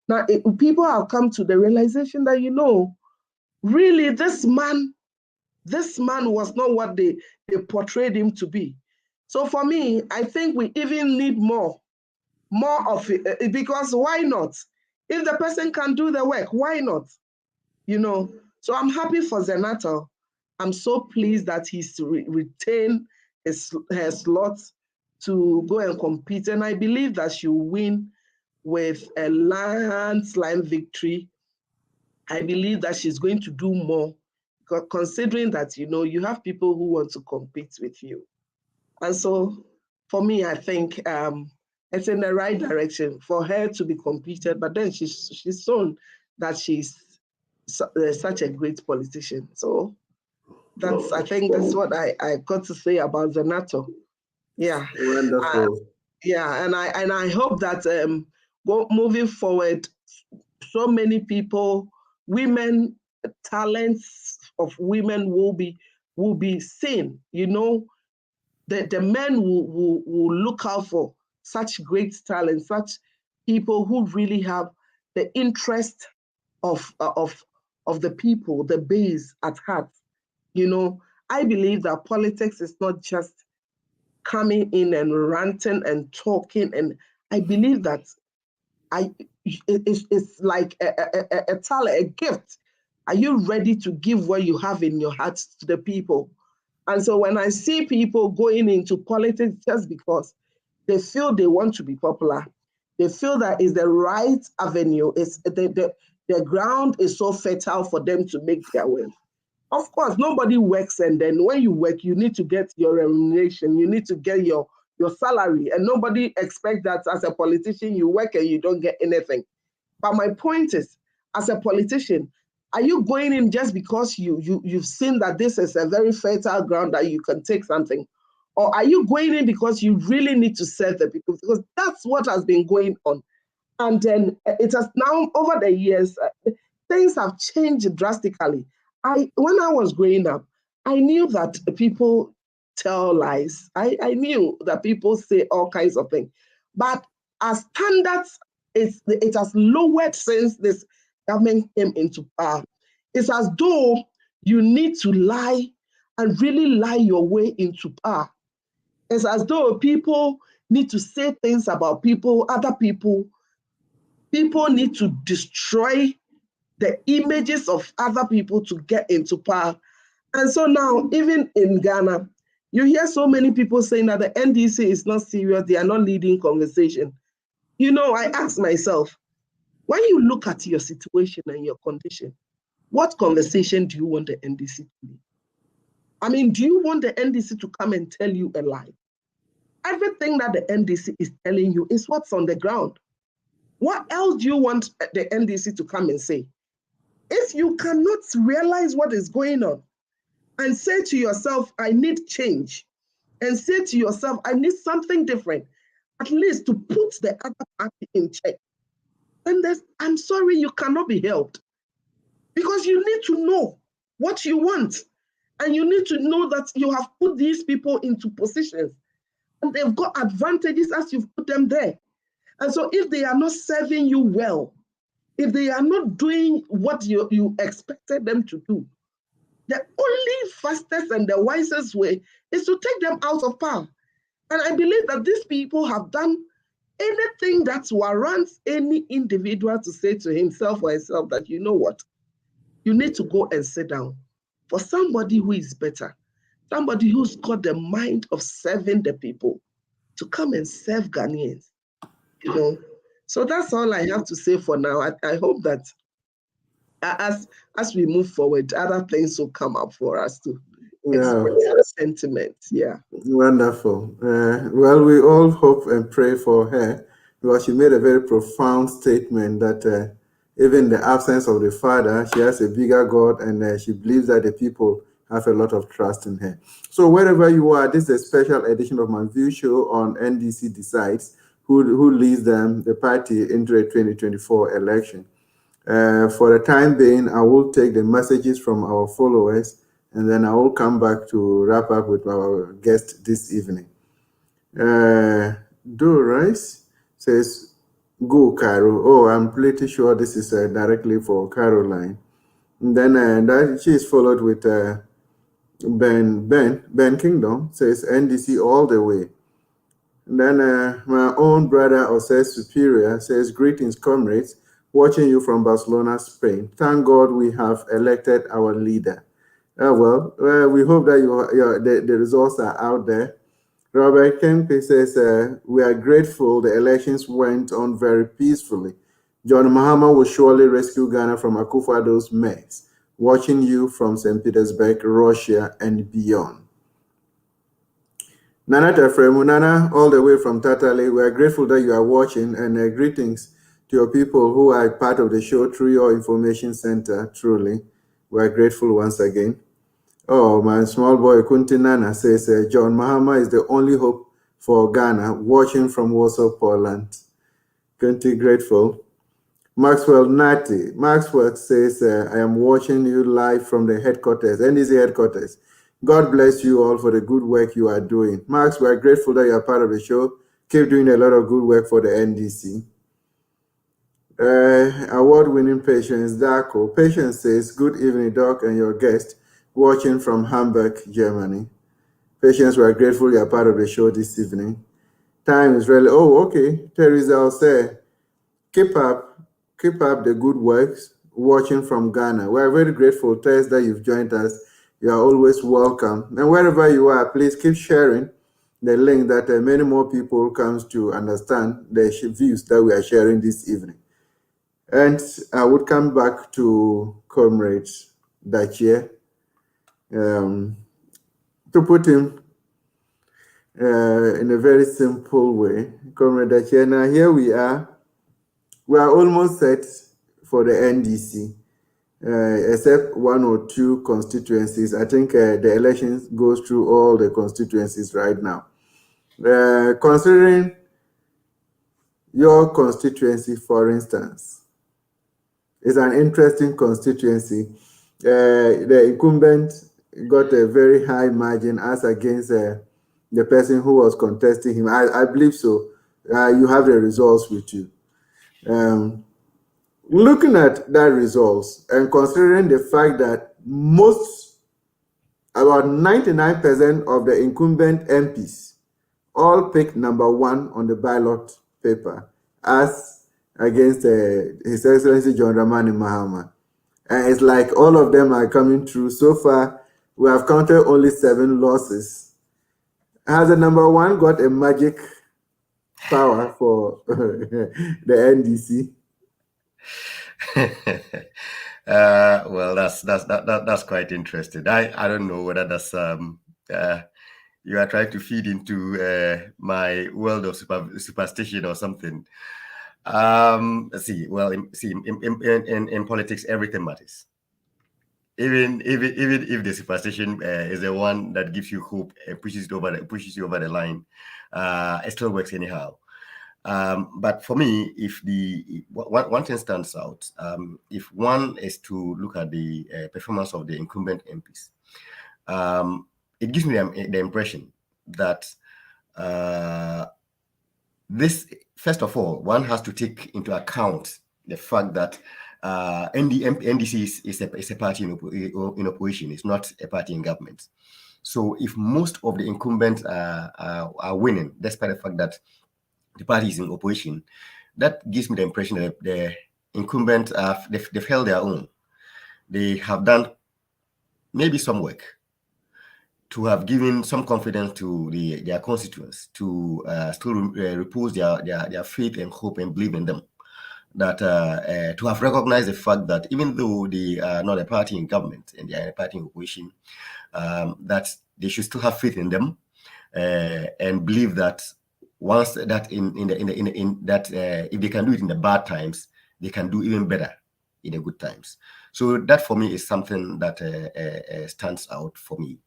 now people have come to the realization that, you know, really this man was not what they portrayed him to be. So for me, I think we even need more of it, because why not? If the person can do the work, why not? You know, so I'm happy for Zenato. I'm so pleased that he's retained her slot to go and compete. And I believe that she'll win with a landslide victory. I believe that she's going to do more, considering that, you know, you have people who want to compete with you. And so for me, I think it's in the right direction for her to be competed, but then she's shown that she's such a great politician. So I think that's what I got to say about Zenato. Yeah. Wonderful. Yeah, and I hope that moving forward, so many people, women, talents of women will be seen. You know, the men will look out for such great talent, such people who really have the interest of the people, the base at heart. You know, I believe that politics is not just coming in and ranting and talking, and I believe that it's like a talent, a gift. Are you ready to give what you have in your heart to the people? And so when I see people going into politics just because they feel they want to be popular, they feel that is the right avenue, the ground is so fertile for them to make their way. Of course, nobody works, and then when you work, you need to get your remuneration, you need to get your salary, and nobody expects that as a politician you work and you don't get anything. But my point is, as a politician, are you going in just because you've seen that this is a very fertile ground that you can take something? Or are you going in because you really need to serve the people? Because that's what has been going on. And then it has now, over the years, things have changed drastically. When I was growing up, I knew that people tell lies. I knew that people say all kinds of things. But as standards, it has lowered since this government came into power. It's as though you need to lie and really lie your way into power. It's as though people need to say things about people, other people. People need to destroy the images of other people to get into power. And so now, even in Ghana, you hear so many people saying that the NDC is not serious, they are not leading conversation. You know, I ask myself, when you look at your situation and your condition, what conversation do you want the NDC to lead? I mean, do you want the NDC to come and tell you a lie? Everything that the NDC is telling you is what's on the ground. What else do you want the NDC to come and say? If you cannot realize what is going on and say to yourself, I need change, and say to yourself, I need something different, at least to put the other party in check, then I'm sorry, you cannot be helped. Because you need to know what you want. And you need to know that you have put these people into positions and they've got advantages as you've put them there. And so if they are not serving you well, if they are not doing what you expected them to do, the only fastest and the wisest way is to take them out of power. And I believe that these people have done anything that warrants any individual to say to himself or herself that, you know what, you need to go and sit down for somebody who is better, somebody who's got the mind of serving the people, to come and serve Ghanaians, you know. So that's all I have to say for now. I hope that as we move forward, other things will come up for us to express our sentiments. Yeah. Wonderful. Well, we all hope and pray for her, because she made a very profound statement that even in the absence of the father, she has a bigger God, and she believes that the people have a lot of trust in her. So wherever you are, this is a special edition of MyView show on NDC Decides, who leads the party into a 2024 election. For the time being, I will take the messages from our followers, and then I will come back to wrap up with our guest this evening. Do Rice says, go Caro. Oh, I'm pretty sure this is directly for Caroline. And then that she is followed with Ben Kingdom says NDC all the way. And then my own brother Ose Superior says, greetings, comrades, watching you from Barcelona, Spain. Thank God we have elected our leader. Well, we hope that the results are out there. Robert Kempe says, we are grateful the elections went on very peacefully. John Mahama will surely rescue Ghana from Akufo-Addo's mess. Watching you from St. Petersburg, Russia, and beyond. Nana Tefremu, Nana, all the way from Tatale, we are grateful that you are watching, and greetings to your people who are part of the show through your information center, truly. We are grateful once again. Oh, my small boy Kunti Nana says, John Mahama is the only hope for Ghana, watching from Warsaw, Poland. Country grateful. Maxwell Nati. Maxwell says, I am watching you live from the headquarters, NDC headquarters. God bless you all for the good work you are doing. Max, we are grateful that you are part of the show. Keep doing a lot of good work for the NDC. Award-winning Patience, Darko. Patience says, good evening, Doc, and your guest, watching from Hamburg, Germany. Patience, we are grateful you are part of the show this evening. Time is really, oh, okay. Teresa will say, keep up the good works, watching from Ghana. We are very grateful, Tess, that you've joined us. You are always welcome. And wherever you are, please keep sharing the link that many more people comes to understand the views that we are sharing this evening. And I would come back to Comrade Dachie to put him in a very simple way. Comrade Dachie, now here we are almost set for the NDC, except one or two constituencies. I think the elections goes through all the constituencies right now. Considering your constituency, for instance, is an interesting constituency. The incumbent got a very high margin as against the person who was contesting him. I believe so. You have the results with you. Looking at that results and considering the fact that about 99% of the incumbent MPs all picked number 1 on the ballot paper as against His Excellency John Dramani Mahama. And it's like all of them are coming through. So far, we have counted only 7 losses. Has the number 1 got a magic power for the NDC? Well, that's quite interesting. I don't know whether that's you are trying to feed into my world of superstition or something. In politics, everything matters. Even if the superstition is the one that gives you hope and pushes you over the line, it still works anyhow. But for me, if one thing stands out, if one is to look at the performance of the incumbent MPs, it gives me the impression that this, first of all, one has to take into account the fact that NDC is a party in opposition. It's not a party in government. So if most of the incumbents are winning, despite the fact that the party is in opposition, that gives me the impression that the incumbents they've held their own. They have done maybe some work to have given some confidence to their constituents to still repose their faith and hope and believe in them. That to have recognized the fact that even though they are not a party in government and they are a party in opposition, that they should still have faith in them and believe that once that if they can do it in the bad times, they can do even better in the good times. So that for me is something that stands out for me.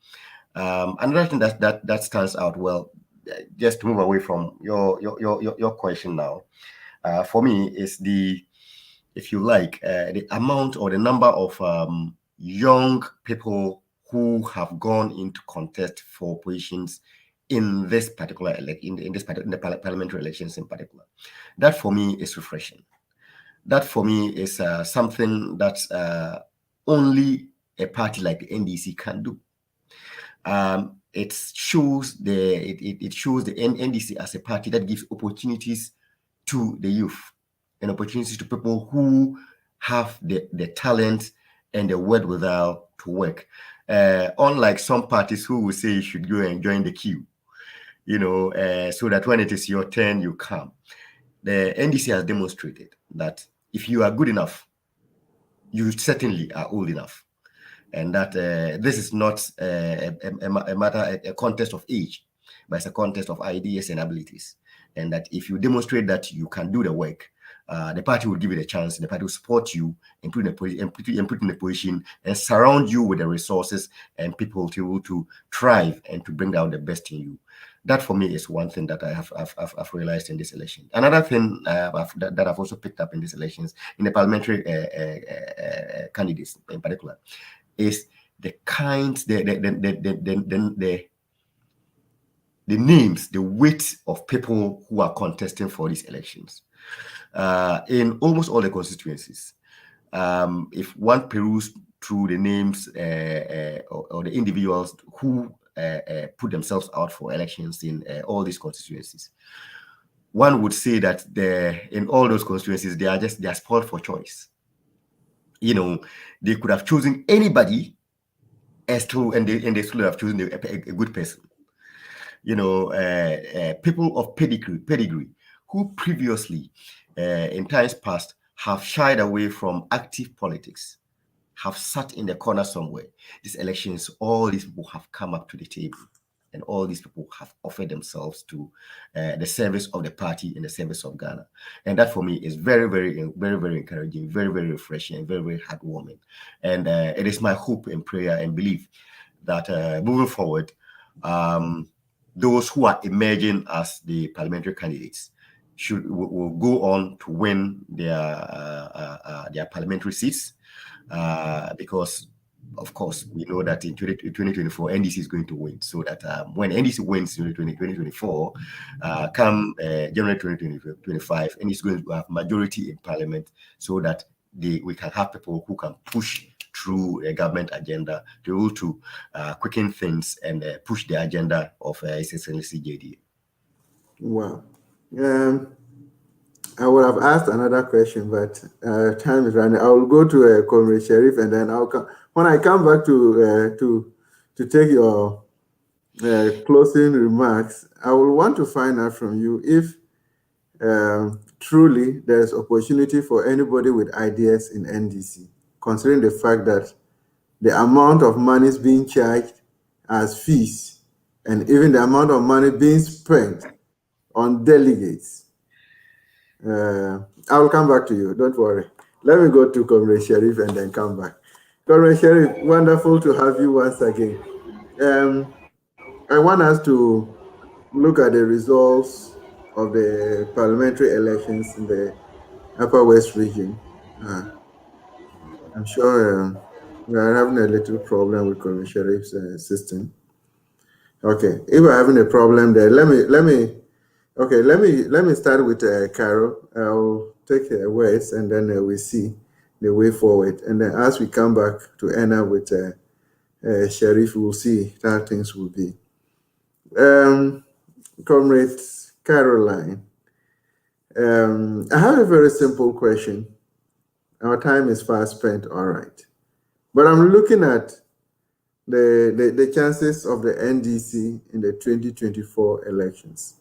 Another thing that stands out, well, just to move away from your question now, for me is if you like, the amount or the number of young people who have gone into contest for positions in this particular in the parliamentary elections in particular. That for me is refreshing. That for me is something that only a party like the NDC can do. It shows the NDC as a party that gives opportunities to the youth and opportunities to people who have the talent and the wherewithal to work. Unlike some parties who will say you should go and join the queue, so that when it is your turn, you come. The NDC has demonstrated that if you are good enough, you certainly are old enough. And that this is not a contest of age, but it's a contest of ideas and abilities. And that if you demonstrate that you can do the work, the party will give you the chance. The party will support you and put in a position and surround you with the resources and people to be able to thrive and to bring out the best in you. That for me is one thing that I've realized in this election. Another thing that I've also picked up in these elections, in the parliamentary candidates in particular, is the kinds, the names, the weight of people who are contesting for these elections. In almost all the constituencies, if one peruse through the names or the individuals who put themselves out for elections in all these constituencies, one would say that in all those constituencies, they are spoiled for choice. You know, they could have chosen anybody and they still have chosen a good person. You know, people of pedigree who previously, in times past, have shied away from active politics, have sat in the corner somewhere. These elections, all these people have come up to the table, and all these people have offered themselves to the service of the party and the service of Ghana. And that for me is very, very encouraging, very, very refreshing, and very, very heartwarming. And it is my hope and prayer and belief that moving forward, those who are emerging as the parliamentary candidates will go on to win their parliamentary seats, because of course we know that in 2024 NDC is going to win, so that when NDC wins in 2024, come January 2025, NDC is going to have majority in parliament, so that we can have people who can push through a government agenda to be able to quicken things and push the agenda of His Excellency JD. Wow. I would have asked another question, but time is running. I will go to Comrade Sheriff, and then I'll come. When I come back to take your closing remarks, I will want to find out from you if truly there's opportunity for anybody with ideas in NDC, considering the fact that the amount of money is being charged as fees, and even the amount of money being spent on delegates. I will come back to you. Don't worry. Let me go to Comrade Sheriff and then come back. Comrade Sheriff, wonderful to have you once again. I want us to look at the results of the parliamentary elections in the Upper West region. I'm sure we are having a little problem with Comrade Sheriff's system. Okay, if we're having a problem there, let me start with Carol. I'll take her words, and then we see the way forward. And then as we come back to end up with Sheriff, we'll see how things will be. Comrade Caroline, I have a very simple question. Our time is fast spent, all right. But I'm looking at the chances of the NDC in the 2024 elections.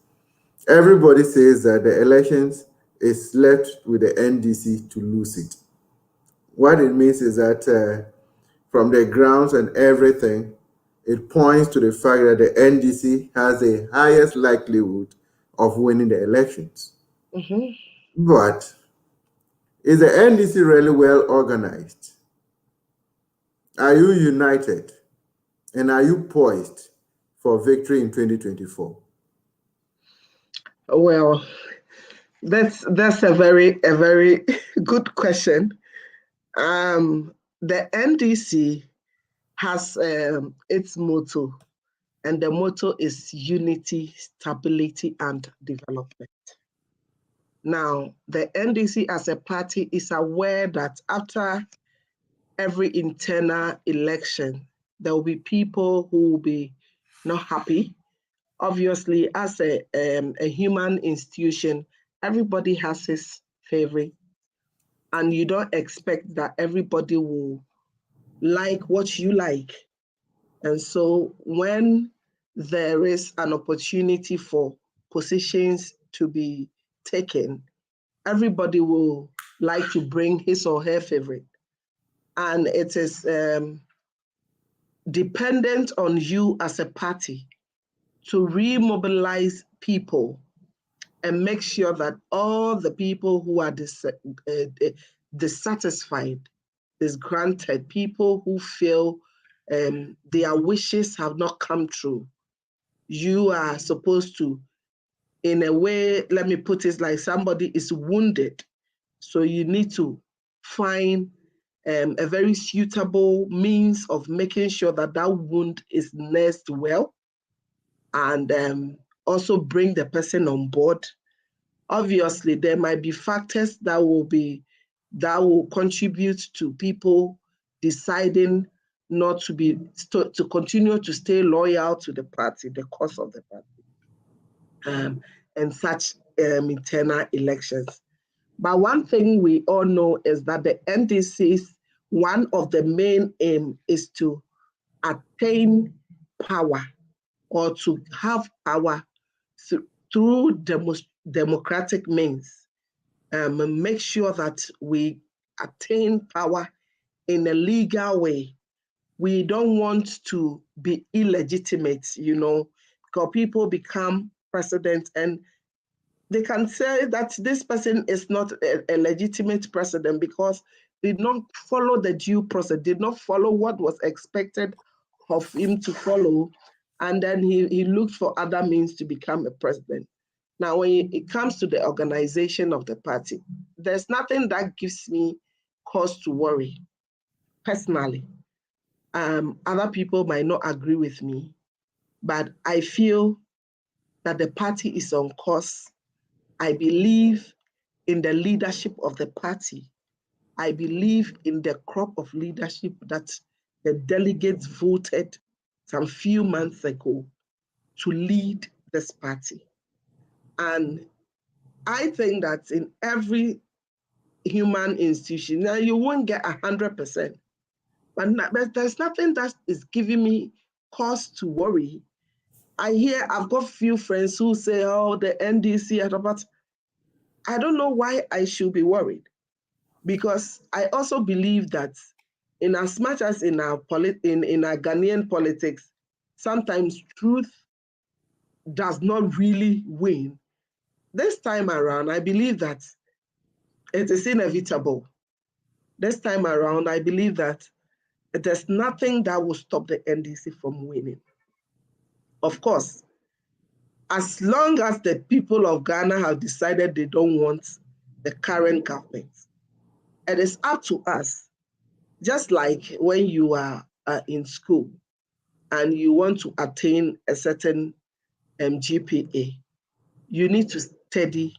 Everybody says that the elections is left with the NDC to lose it. What it means is that from the grounds and everything, it points to the fact that the NDC has the highest likelihood of winning the elections. Mm-hmm. But is the NDC really well organized? Are you united? And are you poised for victory in 2024? Well, that's a very good question. The NDC has its motto, and the motto is unity, stability, and development. Now, the NDC as a party is aware that after every internal election, there will be people who will be not happy. Obviously, as a human institution, everybody has his favorite, and you don't expect that everybody will like what you like. And so when there is an opportunity for positions to be taken, everybody will like to bring his or her favorite. And it is dependent on you as a party to remobilize people and make sure that all the people who are dissatisfied, disgruntled, people who feel their wishes have not come true, you are supposed to, in a way, let me put it like somebody is wounded. So you need to find a very suitable means of making sure that that wound is nursed well, and also bring the person on board. Obviously, there might be factors that will contribute to people deciding not to continue to stay loyal to the party, the cause of the party, and such internal elections. But one thing we all know is that the NDC's one of the main aim is to attain power, or to have power through democratic means, make sure that we attain power in a legal way. We don't want to be illegitimate, because people become president and they can say that this person is not a legitimate president because did not follow the due process, did not follow what was expected of him to follow, and then he looked for other means to become a president. Now, when it comes to the organization of the party, there's nothing that gives me cause to worry, personally. Other people might not agree with me, but I feel that the party is on course. I believe in the leadership of the party. I believe in the crop of leadership that the delegates voted some few months ago to lead this party. And I think that in every human institution, now you won't get 100%, but there's nothing that is giving me cause to worry. I've got few friends who say, oh, the NDC, but I don't know why I should be worried, because I also believe that in as much as in our Ghanaian politics, sometimes truth does not really win. This time around, I believe that it is inevitable. This time around, I believe that there's nothing that will stop the NDC from winning. Of course, as long as the people of Ghana have decided they don't want the current government, it is up to us. Just like when you are in school and you want to attain a certain GPA, you need to study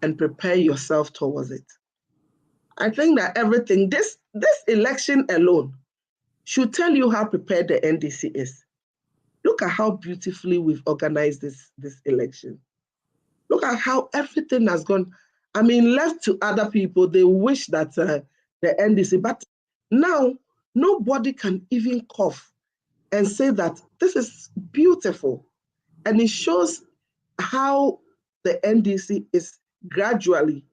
and prepare yourself towards it. I think that everything, this election alone should tell you how prepared the NDC is. Look at how beautifully we've organized this election. Look at how everything has gone. I mean, left to other people, they wish that the NDC, but now nobody can even cough and say that this is beautiful. And it shows how the NDC is gradually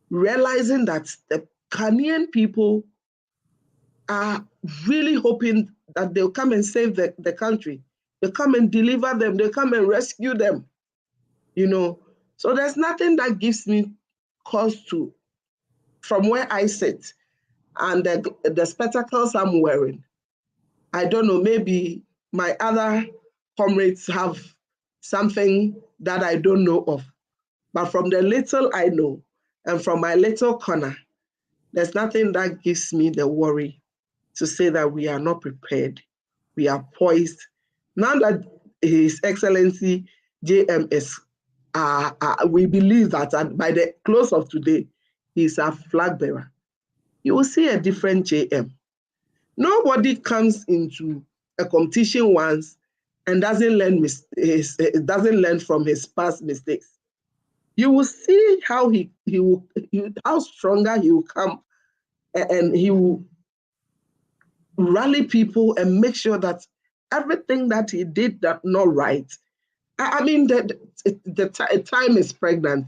realizing that the Ghanaian people are really hoping that they'll come and save the country. They'll come and deliver them. They'll come and rescue them. So there's nothing that gives me cause to, from where I sit and the spectacles I'm wearing. I don't know, maybe my other comrades have something that I don't know of. But from the little I know and from my little corner, there's nothing that gives me the worry to say that we are not prepared. We are poised. Now that His Excellency JM is, we believe that by the close of today, he's a flag bearer. You will see a different JM. Nobody comes into a competition once and doesn't learn from his past mistakes. You will see how how stronger he will come, and he will rally people and make sure that everything that he did that not right. I mean, the time is pregnant,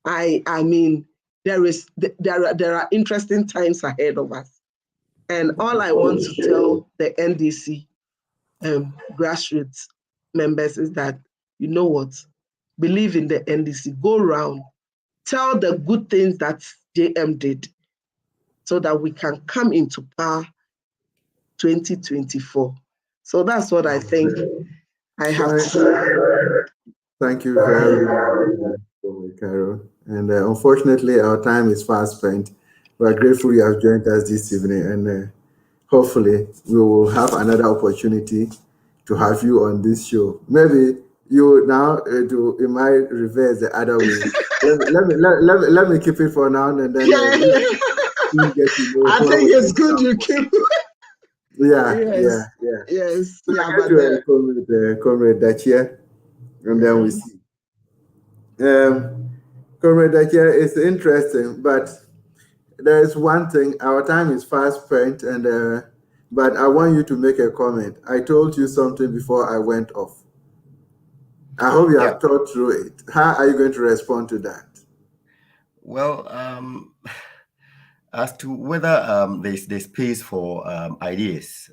I mean, there are interesting times ahead of us. And all I want to tell the NDC grassroots members is that, you know what, believe in the NDC, go around, tell the good things that JM did so that we can come into power 2024. So that's what I think I have to. Thank you very much, Carol. And unfortunately, our time is fast spent. We are grateful you have joined us this evening, and hopefully, we will have another opportunity to have you on this show. Maybe you now do it might reverse the other way. Let me keep it for now, and then you get to know. I think it's good you keep. Yeah, Yes. yeah. Yes. So Yeah, I get but to Comrade Dachia, and then we see. Comrade Dachia, it's interesting, but there is one thing. Our time is fast spent, and but I want you to make a comment. I told you something before I went off. I hope you have thought through it. How are you going to respond to that? Well, as to whether there's space for ideas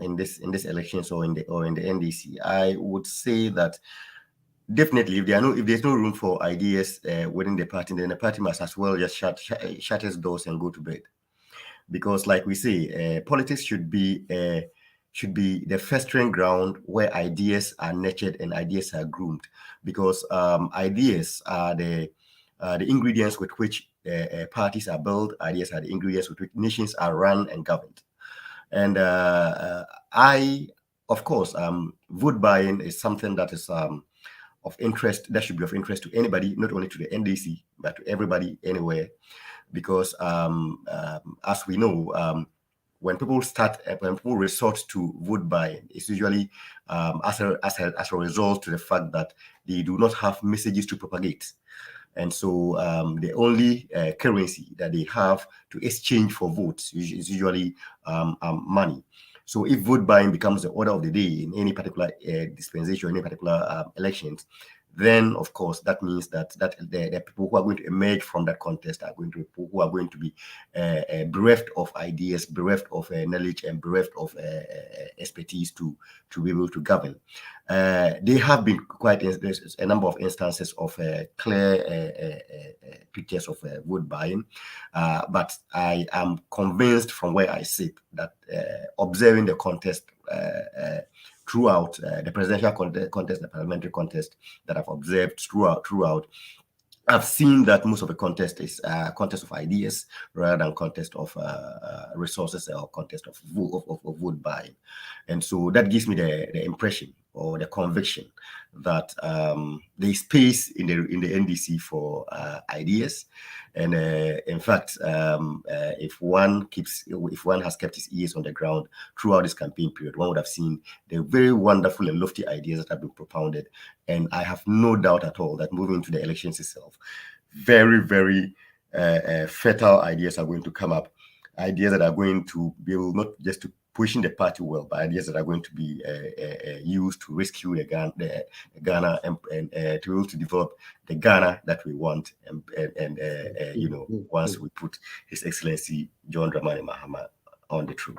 in this elections or in the NDC, I would say that definitely if there's no room for ideas within the party, then the party must as well just shut its doors and go to bed. Because, like we say, politics should be the festering ground where ideas are nurtured and ideas are groomed. Because ideas are the ingredients with which parties are built. Ideas are the ingredients with which nations are run and governed. And I, of course, vote buying is something that is of interest. That should be of interest to anybody, not only to the NDC, but to everybody anywhere. Because as we know, when people resort to vote buying, it's usually as a result to the fact that they do not have messages to propagate. And so the only currency that they have to exchange for votes is usually money. So if vote buying becomes the order of the day in any particular dispensation, any particular elections, then of course that means that the people who are going to emerge from that contest are going to be people who are going to be bereft of ideas, bereft of knowledge, and bereft of expertise to be able to govern. There have been quite a number of instances of clear pictures of vote buying, but I am convinced from where I sit that observing the contest throughout the presidential contest, the parliamentary contest that I've observed throughout, I've seen that most of the contest is contest of ideas rather than contest of resources or contest of vote buying. And so that gives me the impression or the conviction that there is space in the NDC for ideas. And in fact, if one has kept his ears on the ground throughout this campaign period, one would have seen the very wonderful and lofty ideas that have been propounded. And I have no doubt at all that moving into the elections itself, very, very fertile ideas are going to come up. Ideas that are going to be able not just to pushing the party well, but ideas that are going to be used to rescue the Ghana and to be able to develop the Ghana that we want. And once we put His Excellency John Dramani Mahama on the throne.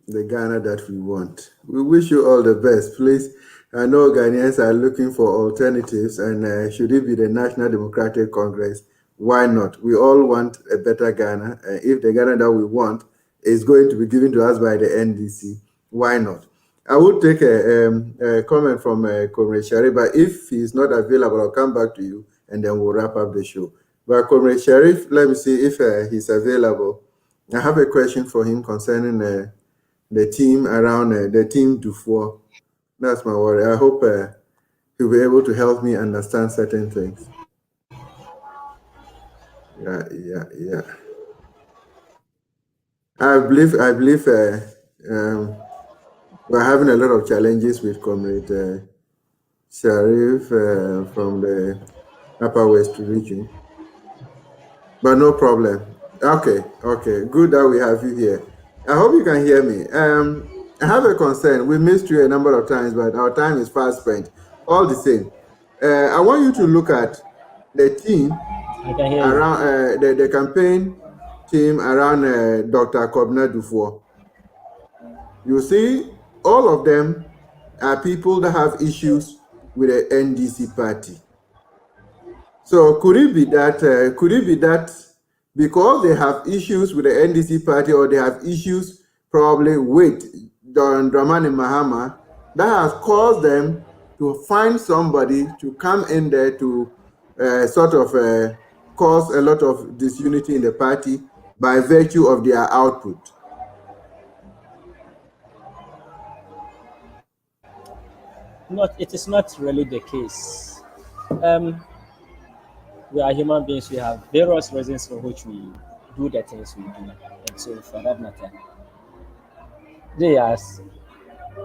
The Ghana that we want. We wish you all the best. Please, I know Ghanaians are looking for alternatives, and should it be the National Democratic Congress, why not? We all want a better Ghana. If the Ghana that we want is going to be given to us by the NDC, why not? I would take a comment from Comrade Sharif, but if he's not available, I'll come back to you, and then we'll wrap up the show. But Comrade Sharif, let me see if he's available. I have a question for him concerning the team around the team Dufour. That's my worry. I hope he'll be able to help me understand certain things. Yeah. I believe we're having a lot of challenges with Comrade Sharif from the Upper West region. But no problem. Okay. Good that we have you here. I hope you can hear me. I have a concern. We missed you a number of times, but our time is fast spent. All the same, I want you to look at the team around the campaign team around Dr. Kobna Dufour. You see, all of them are people that have issues with the NDC party. So could it be that because they have issues with the NDC party, or they have issues probably with John Dramani Mahama, that has caused them to find somebody to come in there to sort of cause a lot of disunity in the party by virtue of their output? It is not really the case. We are human beings. We have various reasons for which we do the things we do, and so for that matter, they as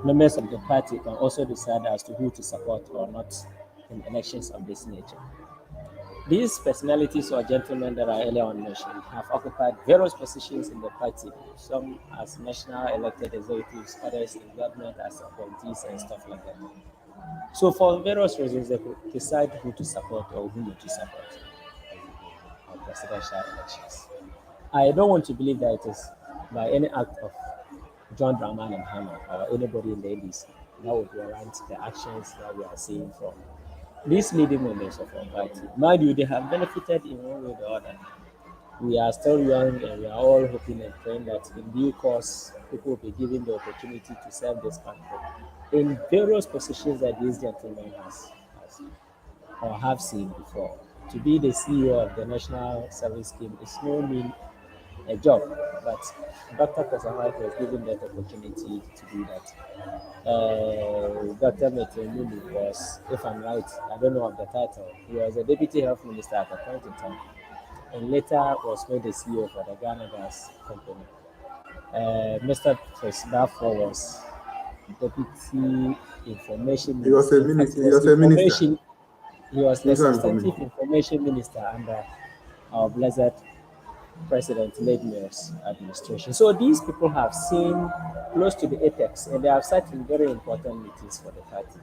members of the party can also decide as to who to support or not in elections of this nature. These personalities or gentlemen that I earlier on mentioned have occupied various positions in the party, some as national elected executives, others in government as appointees and stuff like that. So for various reasons, they could decide who to support or who not to support in presidential elections. I don't want to believe that it is by any act of John Dramani Mahama or anybody in the NDC that would warrant the actions that we are seeing from these leading members of our party. Mind you, they have benefited in one way or the other. We are still young and we are all hoping and praying that in due course, people will be given the opportunity to serve this country in various positions that these gentlemen has or have seen before. To be the CEO of the National Service Scheme is no mean a job, but Dr. Kasawati was given that opportunity to do that. Dr. Metenulu was, if I'm right, I don't know of the title, he was a deputy health minister at a point in time, and later was made the CEO for the Ghana Gas Company. Mr. Chris Darfur was deputy information He was a minister. In fact, minister. He was a minister. He was the Minister of substantive Information. information minister under our blessed President Ledner's administration. So these people have seen close to the apex and they have sat in very important meetings for the party.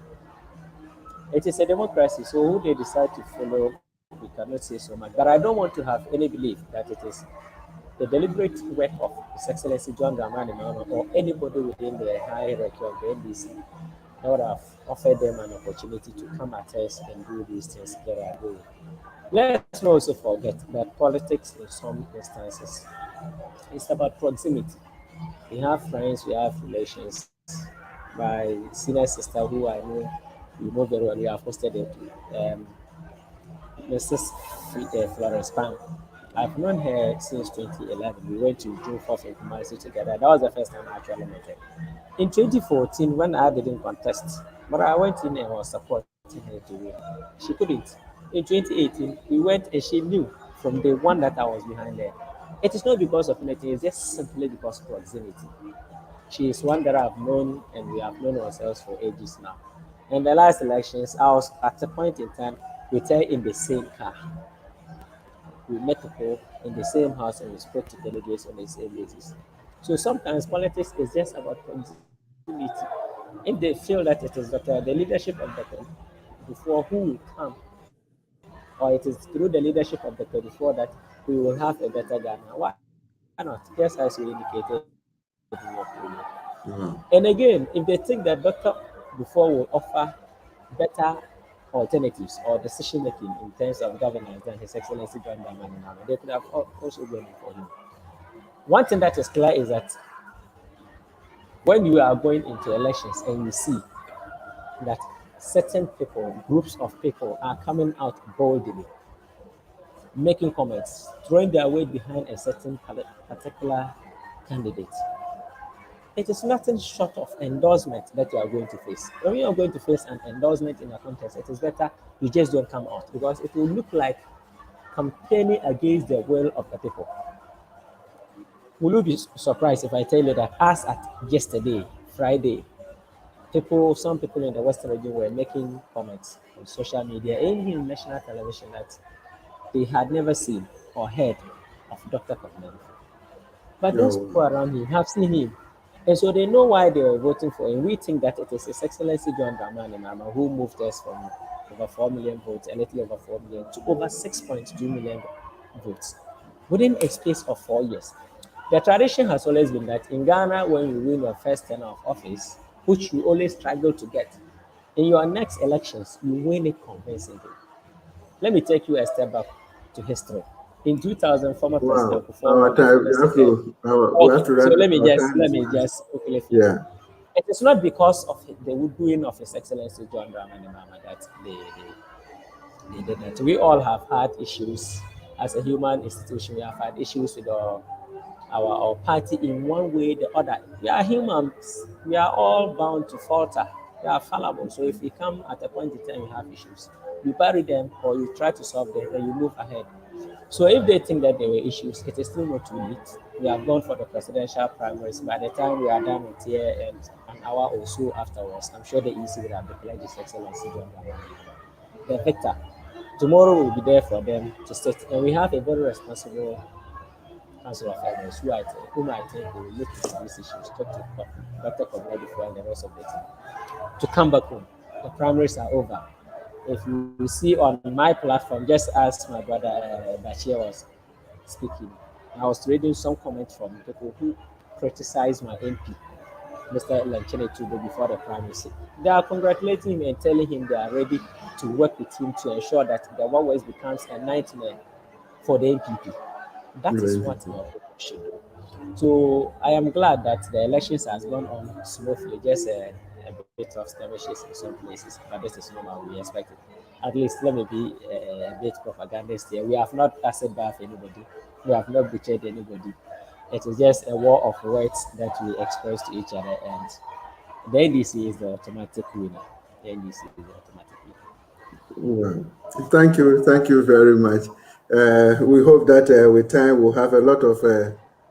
It is a democracy, so who they decide to follow, we cannot say so much. But I don't want to have any belief that it is the deliberate work of His Excellency John Dramani Mahama or anybody within the hierarchy of the NDC that would have offered them an opportunity to come at us and do these things that are doing. Let's not also forget that politics in some instances is about proximity. We have friends, we have relations. My senior sister, who I know you know very well, we have hosted it, Mrs. Florence Pam. I've known her since 2011. We went to June 4th in Kumasi together. That was the first time I actually met her. In 2014, when I didn't contest, but I went in and was supporting her to win. She couldn't. In 2018, we went and she knew from the one that I was behind her. It is not because of anything, it's just simply because of proximity. She is one that I've known and we have known ourselves for ages now. In the last elections, I was at a point in time with her in the same car. We met people in the same house and we spoke to delegates on the same basis. So sometimes politics is just about proximity. If they feel that it is the leadership of the 24 who will come, or it is through the leadership of the 24 that we will have a better Ghana, why not? Just as you indicated in your program. And again, if they think that Dr. Before will offer better alternatives or decision making in terms of governance than His Excellency John Dramani Mahama, they could have also gone for him. One thing that is clear is that when you are going into elections and you see that certain people, groups of people are coming out boldly, making comments, throwing their weight behind a certain particular candidate, it is nothing short of endorsement that you are going to face. When you are going to face an endorsement in a contest, it is better you just don't come out because it will look like campaigning against the will of the people. Will you be surprised if I tell you that as at yesterday, Friday, some people in the Western region were making comments on social media and even national television that they had never seen or heard of Dr. Kotman. But those people around him have seen him. And so they know why they were voting for him. We think that it is His Excellency John Dramani Mahama who moved us from over 4 million votes, a little over 4 million, to over 6.2 million votes within a space of 4 years. The tradition has always been that in Ghana, when you win your first term of office, which you always struggle to get, in your next elections, you win it convincingly. Let me take you a step back to history. In 2000, former President Kufuor. We have to So let me just quickly finish. Yeah. It is not because of the doing of His Excellency John Dramani Mahama that they did that. We all have had issues as a human institution. We have had issues with our party in one way or the other. We are humans. We are all bound to falter. We are fallible. So if we come at a point in time we have issues, you bury them or you try to solve them and you move ahead. So if they think that there were issues, it is still not too late. We have gone for the presidential primaries. By the time we are done with here and an hour or so afterwards, I'm sure the EC would have declared His Excellency John Dramani the victor. Tomorrow will be there for them to sit. And we have a very responsible Council of Elders whom I think will look into these issues, talk to Dr. Kobna before and the rest of the team to come back home. The primaries are over. If you see on my platform, just as my brother Bashir was speaking, I was reading some comments from people who criticized my MP, Mr. Lanchene Tudo, before the primaries. They are congratulating him and telling him they are ready to work with him to ensure that the One West becomes a nightmare for the NPP. That is what people should do. So I am glad that the elections has gone on smoothly, just a bit of skirmishes in some places, but this is normal. We expect it. At least let me be a bit propagandist here. We have not passed bath anybody. We have not butchered anybody. It is just a war of words that we express to each other, and the NDC is the automatic winner. The NDC is the automatic winner. Thank you very much. We hope that with time we'll have a lot of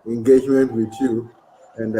engagement with you, and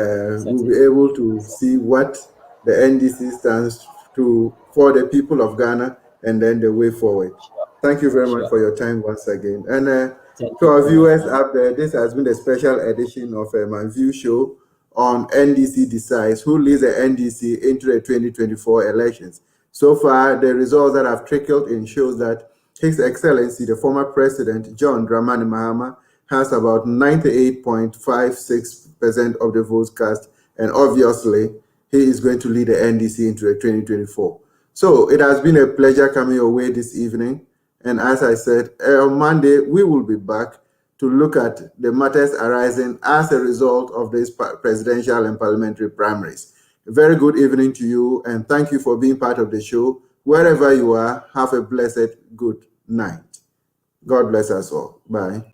we'll be able to see what the NDC stands for the people of Ghana and then the way forward. Thank you very much for your time once again. And to our viewers out there, this has been a special edition of MyView show on NDC Decides, who leads the NDC into the 2024 elections. So far, the results that have trickled in shows that His Excellency, the former President, John Dramani Mahama, has about 98.56% of the votes cast, and obviously, he is going to lead the NDC into the 2024. So it has been a pleasure coming your way this evening. And as I said, on Monday, we will be back to look at the matters arising as a result of these presidential and parliamentary primaries. A very good evening to you, and thank you for being part of the show. Wherever you are, have a blessed good night. God bless us all. Bye.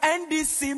NDC,